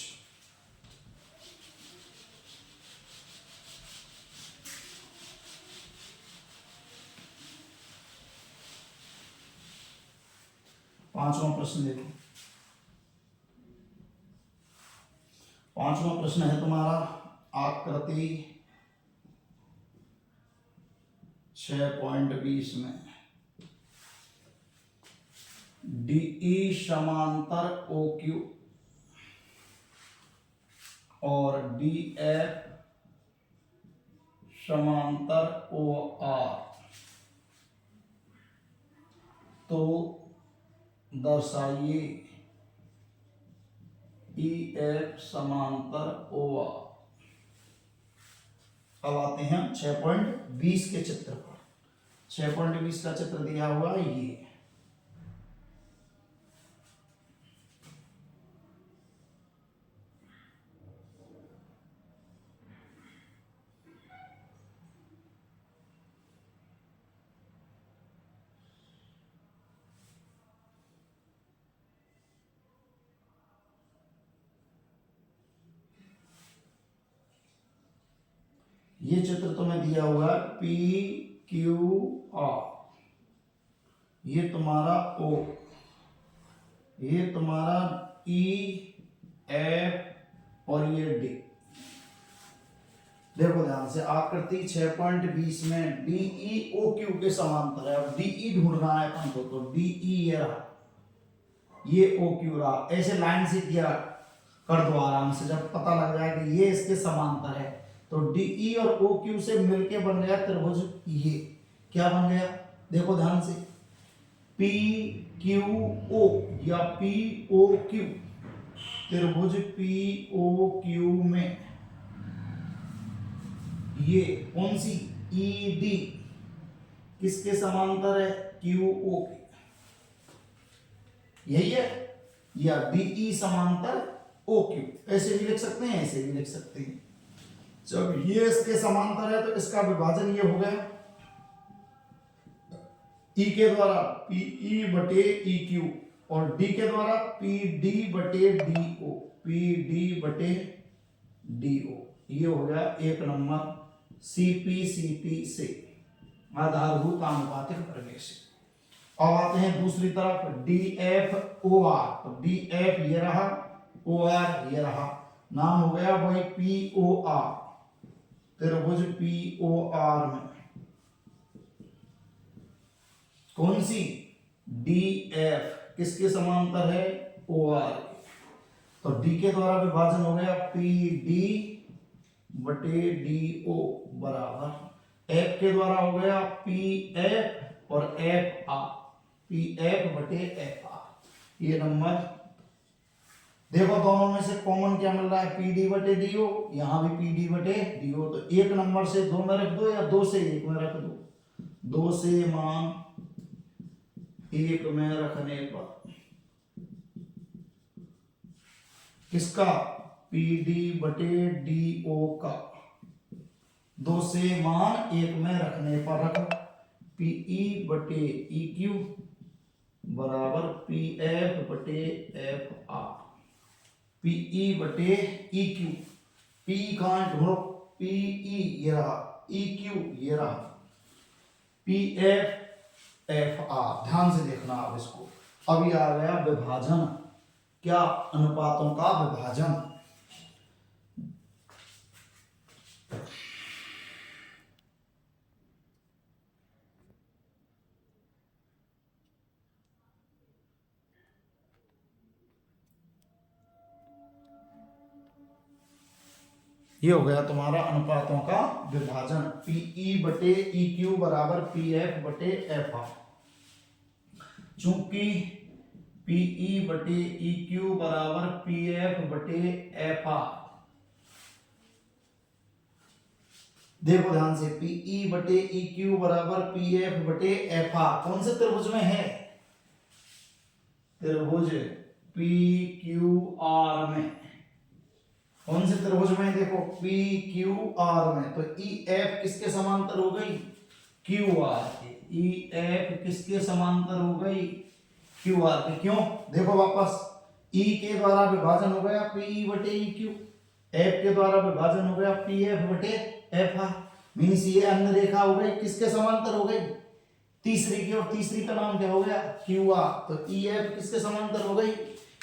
पांचवा प्रश्न देखो। पांचवा प्रश्न है तुम्हारा आकृति 6.20 में डीई समांतर ओ क्यू और डी एफ समांतर ओ आर, तो दर्शाइए ई एफ समांतर ओ आर। अब आते हैं 6.20 के चित्र पर। 6.20 का चित्र दिया हुआ ये चित्र तुम्हें दिया हुआ है पी क्यू आर, ये तुम्हारा ओ, ये तुम्हारा ई एफ और ये डी। देखो ध्यान से, आकृति 6.20 में डी ई ओ क्यू के समांतर है। अब डी ई ढूंढना है अपन को, तो डी ई ये रहा, ये ओ क्यू रहा, ऐसे लाइन से किया कर दो आराम से, जब पता लग जाए कि ये इसके समांतर है, तो डीई और ओ क्यू से मिलके बन गया त्रिभुज। ये क्या बन गया, देखो ध्यान से, पी क्यू ओ या पी ओ क्यू, त्रिभुज पी ओ क्यू में ये कौन सी ई डी किसके समांतर है, क्यू ओ के, यही है, या डीई समांतर ओ क्यू। ऐसे भी लिख सकते हैं, ऐसे भी लिख सकते हैं। जब ये इसके समांतर है तो इसका विभाजन ये हो गया ई के द्वारा पी ई बटे ई क्यू और डी के द्वारा पी डी बटे डी ओ, पी डी बटे डी ओ। ये हो गया 1 नंबर सीपी से, आधारभूत आनुपातिक प्रमेय से। अब आते हैं दूसरी तरफ डी एफ ओ आर, तो डी एफ ये रहा, ओ आर ये रहा, नाम हो गया वही पी ओ आर, त्रिभुज पी ओ आर में कौन सी डी एफ किसके समांतर है, ओ आर के, तो डी के द्वारा विभाजन हो गया पी डी बटे डी ओ बराबर एफ के द्वारा हो गया पी एफ और एफ आर, पी एफ बटे एफ आर। ये नंबर देखो, दोनों में से कॉमन क्या मिल रहा है, पी डी बटे डी ओ, यहां भी पी डी बटे डी ओ, तो 1 नंबर से 2 में रख दो या 2 से 1 में रख दो, 2 से मान 1 में रखने पर किसका, पी डी बटे डी ओ का, 2 से मान 1 में रखने पर रखो, पी ई बटे ई क्यू बराबर पी एफ बटे एफ आर, पी ई बटे ई क्यू, पी कहां ढूंढो, पी ई ये रहा, ई क्यू ये रहा, पी एफ एफ आर। ध्यान से देखना आप इसको, अभी आ गया विभाजन, क्या अनुपातों का विभाजन। ये हो गया तुम्हारा अनुपातों का विभाजन। पीई बटे ई क्यू बराबर पी एफ बटे एफ आर। चूंकि पीई बटे ई क्यू बराबर पी एफ बटे एफ आर, देखो ध्यान से, पीई बटे ई क्यू बराबर पी एफ बटे एफ आर कौन से त्रिभुज में है? त्रिभुज पी क्यू आर में। कौन से त्रिभुज में? देखो पी क्यू आर में। तो ई एफ किसके समांतर हो गई? क्यू आर के। ई एफ किसके समांतर हो गई? क्यू आर के। क्यों? देखो वापस, ई के द्वारा विभाजन हो गया पी बटे ई क्यू, एफ के द्वारा विभाजन हो गया पी एफ बटे एफ आर। मीन्स ये अन्य रेखा हो गई किसके समांतर हो गई? तीसरी की। और तीसरी का नाम क्या हो गया? Q R. तो ई एफ किसके समांतर हो गई?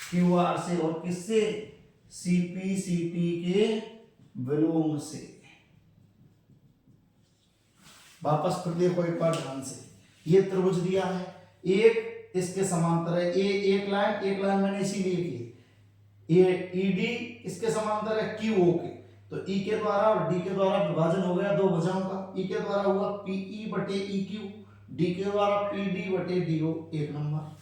क्यू आर से। और किससे? सीपी सीटी के विलोम से। वापस फिर देखो एक बार ध्यान से, ये त्रिभुज दिया है, एक इसके समांतर है, ये एक लाइन मैंने इसीलिए की। ये ईडी किसके समांतर है? क्यू ओ के। तो ई के द्वारा और डी के द्वारा विभाजन हो गया दो भुजाओं का। ई के द्वारा हुआ पीई बटे ई क्यू, डी के द्वारा पीडी बटे डीओ। एक नंबर।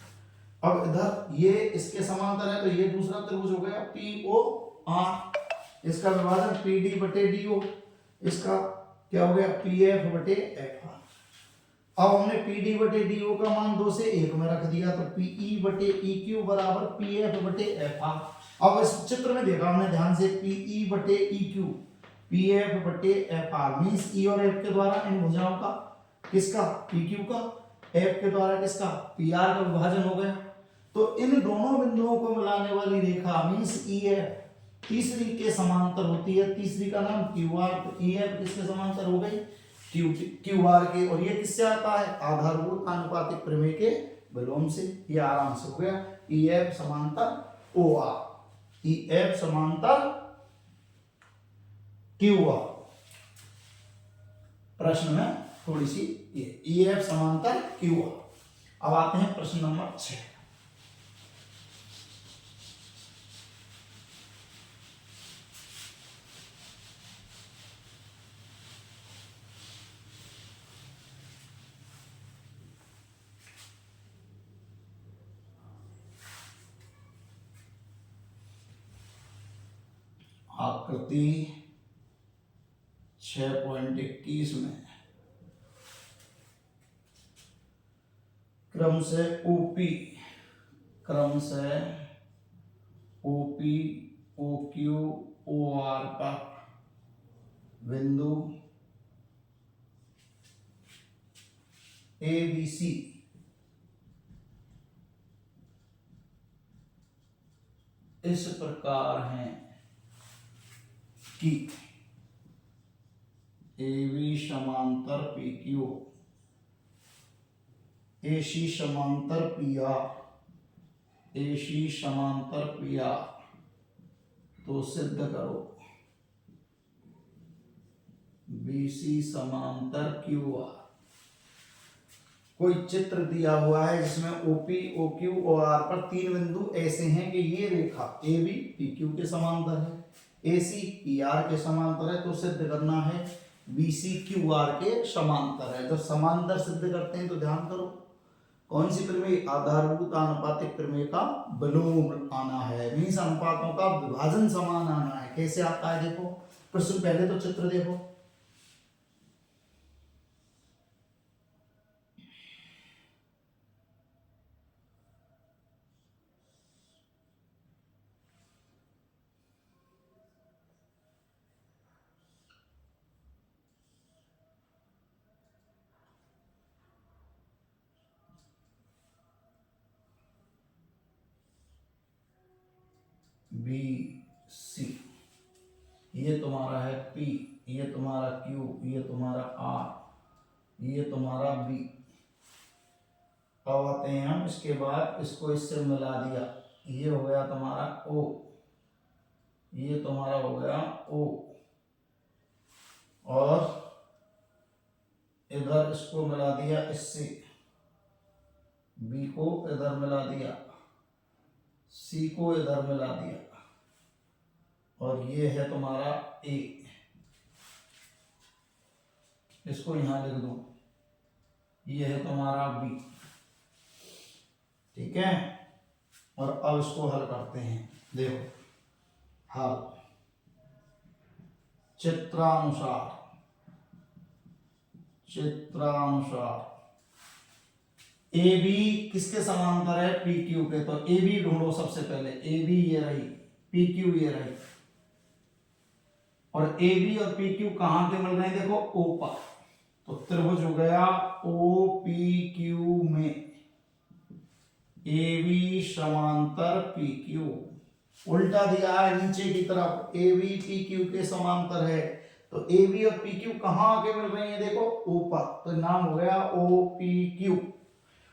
अब इधर ये इसके समांतर है, तो ये दूसरा त्रिभुज हो गया पीओ आर, इसका विभाजन पीडी बटे डीओ, इसका क्या हो गया? पीएफ बटे एफ आर। अब हमने पीडी बटे डीओ का मान 2 से 1 में रख दिया, तो पीई बटे ई क्यू बराबर पीएफ बटे एफ आर। अब इस चित्र में देखा हमने ध्यान से, पीई बटे ई क्यू, पीएफ बटे एफ आर। मीन्स ई और एफ के द्वारा इन भुजाओं का, किसका? पी क्यू का, एफ के द्वारा किसका? पी आर का विभाजन हो गया। तो इन दोनों बिंदुओं को मिलाने वाली रेखा मीन्स ई एफ तीसरी के समांतर होती है। तीसरी का नाम क्यू आर। तो ई एफ किसके समांतर हो गई? क्यू आर के। और ये किससे आता है? आधारभूत आनुपातिक प्रमेय के विलोम से। ये आराम से हो गया। ई एफ समांतर ओ आर, ई एफ समांतर क्यू आर। प्रश्न में थोड़ी सी ये ई एफ समांतर क्यू आर। अब आते हैं प्रश्न नंबर 6। आकृति 6.21 में क्रम से OP O Q O R पर बिंदु ए बी सी इस प्रकार हैं कि ए बी समांतर पी क्यू, ए सी समांतर पी आर, ए सी समांतर पी आर, तो सिद्ध करो बी सी समांतर क्यू आर। कोई चित्र दिया हुआ है जिसमें OP O Q O R पर तीन बिंदु ऐसे हैं कि ये रेखा ए बी पी क्यू के समांतर है, ए सी पी आर के समांतर है, तो सिद्ध करना है बी सी क्यू आर के समांतर है। जब समांतर सिद्ध करते हैं तो ध्यान करो कौन सी प्रमेय? आधारभूत आनुपातिक प्रमेय का विलोम आना है। मीन्स अनुपातों का विभाजन समान आना है। कैसे आता है देखो, प्रश्न पहले तो चित्र देखो। बी सी, ये तुम्हारा है पी, ये तुम्हारा क्यू, ये तुम्हारा आर, ये तुम्हारा बी। अब आते हैं हम इसके बाद, इसको इससे मिला दिया, ये हो गया तुम्हारा ओ, ये तुम्हारा हो गया ओ, और इधर इसको मिला दिया इससे, बी को इधर मिला दिया, सी को इधर मिला दिया, और ये है तुम्हारा ए। इसको यहां लिख दो, ये है तुम्हारा बी। ठीक है, और अब इसको हल करते हैं। देखो हल चित्रानुसार, ए बी किसके समांतर है? पी क्यू के। तो ए बी ढूंढो सबसे पहले। ए बी ये रही, पी क्यू ये रही, और ए बी और पी क्यू कहां के मिल रहे हैं? देखो ओ पर। तो त्रिभुज हो गया ओ पी क्यू में ए बी समांतर पी क्यू। उल्टा दिया है नीचे की तरफ, ए बी पी क्यू के समांतर है। तो ए बी और पी क्यू कहां आके मिल रहे हैं? देखो ऊपर। तो नाम हो गया ओ पी क्यू,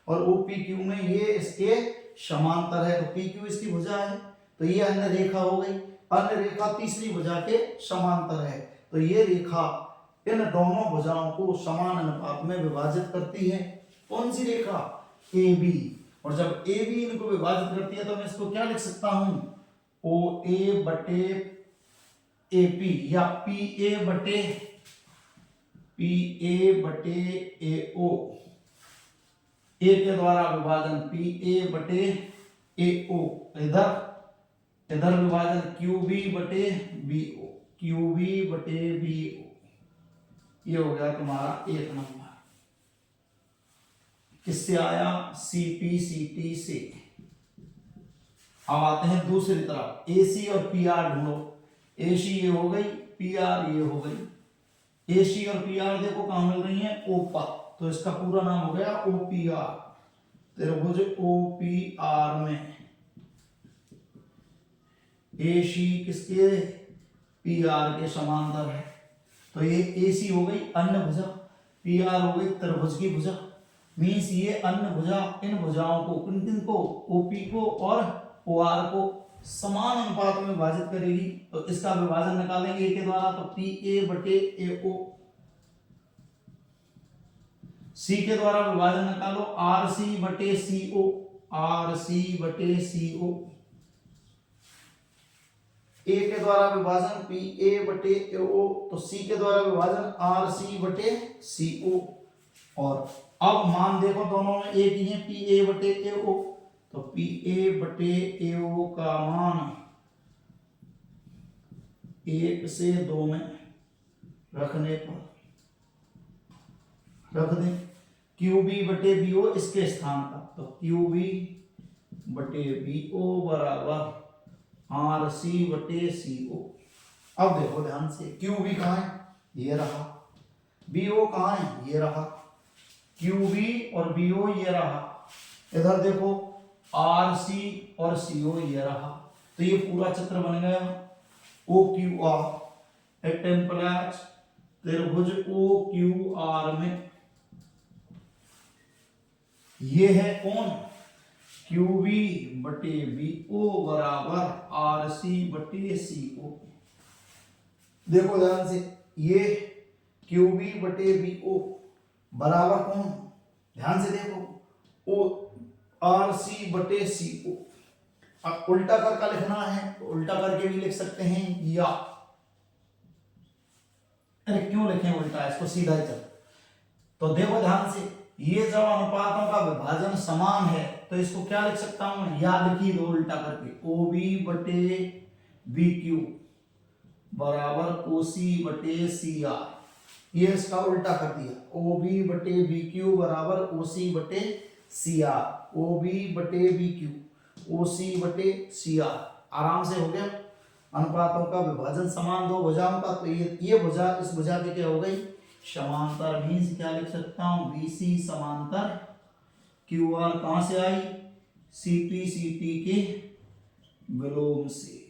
और ओ पी क्यू में ये इसके समांतर है। तो पी क्यू इसकी भुजा है, तो ये अन्य रेखा हो गई। अन्य रेखा तीसरी भुजा के समांतर है। तो ये रेखा इन दोनों भुजाओं को समान अनुपात में विभाजित करती है। कौन सी रेखा? A B. और जब ए बी इनको विभाजित करती है तो मैं इसको क्या लिख सकता हूं? ओ ए बटे ए पी, या पी ए बटे ए ओ। ए के द्वारा विभाजन पी ए बटे ए ओ, इधर विभाजन क्यू बी बटे बी ओ, क्यू बी बटे बी ओ। ये हो गया तुम्हारा एक नंबर। किससे आया? सी टी से। अब आते हैं दूसरी तरफ, ए सी और पी आर ढूंढो। ए सी ये हो गई, पी आर ये हो गई। ए सी और पी आर देखो कहां मिल रही है? ओ पर। तो इसका पूरा नाम हो गया ओ पी आर। त्रिभुज ओ पी आर में ए सी किसके? पी आर के समांतर है। तो ये ए सी हो गई अन्य भुजा, पी आर हो गई त्रिभुज की भुजा। मीन्स ये अन्य भुजा इन भुजाओं को, किन को? ओपी को और ओ आर को समान अनुपात में विभाजित करेगी। तो इसका विभाजन निकालेंगे ए के द्वारा। तो पी ए बटे ए ओ। सी के द्वारा विभाजन निकालो, आर सी बटे सी ओ, आर सी बटे सी ओ। ए के द्वारा विभाजन पी ए बटे ए ओ, तो सी के द्वारा विभाजन आर सी बटे सी ओ। और अब मान देखो दोनों में एक ही है, पी ए बटे ए ओ। तो पी ए बटे ए ओ का मान 1 से 2 में रखने पर रख दें क्यू बी बटे बी ओ इसके स्थान पर। तो क्यू बी बटे बी ओ बराबर आर सी बटे सी ओ। अब देखो ध्यान से, क्यू बी कहां है? ये रहा। बी ओ कहां है? ये रहा। क्यू बी और बी ओ ये रहा। इधर देखो आर सी और सी ओ ये रहा। तो ये पूरा चित्र बन गया ओ क्यू आर। ए टेम्पलेट त्रिभुज ओ क्यू आर में ये है कौन? क्यू बी बटे बी ओ बराबर आर सी बटे सी ओ। देखो ध्यान से, ये क्यू बी बटे बी ओ बराबर कौन? ध्यान से देखो, ओ आर सी बटे सी ओ। अब उल्टा करके लिखना है तो उल्टा करके भी लिख सकते हैं, या अरे क्यों लिखें उल्टा, इसको सीधा ही चल। तो देखो ध्यान से, ये जब अनुपातों का विभाजन समान है तो इसको क्या लिख सकता हूं? या लिखी दो उल्टा करके, ओ बी बटे बी क्यू बराबर ओ सी बटे सी आर। ये इसका उल्टा कर दिया, ओ बी बटे बी क्यू बराबर ओ सी बटे सी आर। ओ बी बटे बी क्यू ओ सी बटे सी आर। आराम से हो गया। अनुपातों का विभाजन समान दो भुजाओं का। तो ये भुजा इस भुजा की क्या हो गई? समांतर। मीन्स क्या लिख सकता हूं? बी सी समांतर क्यू आर कहां से आई? सी टी के विलोम से।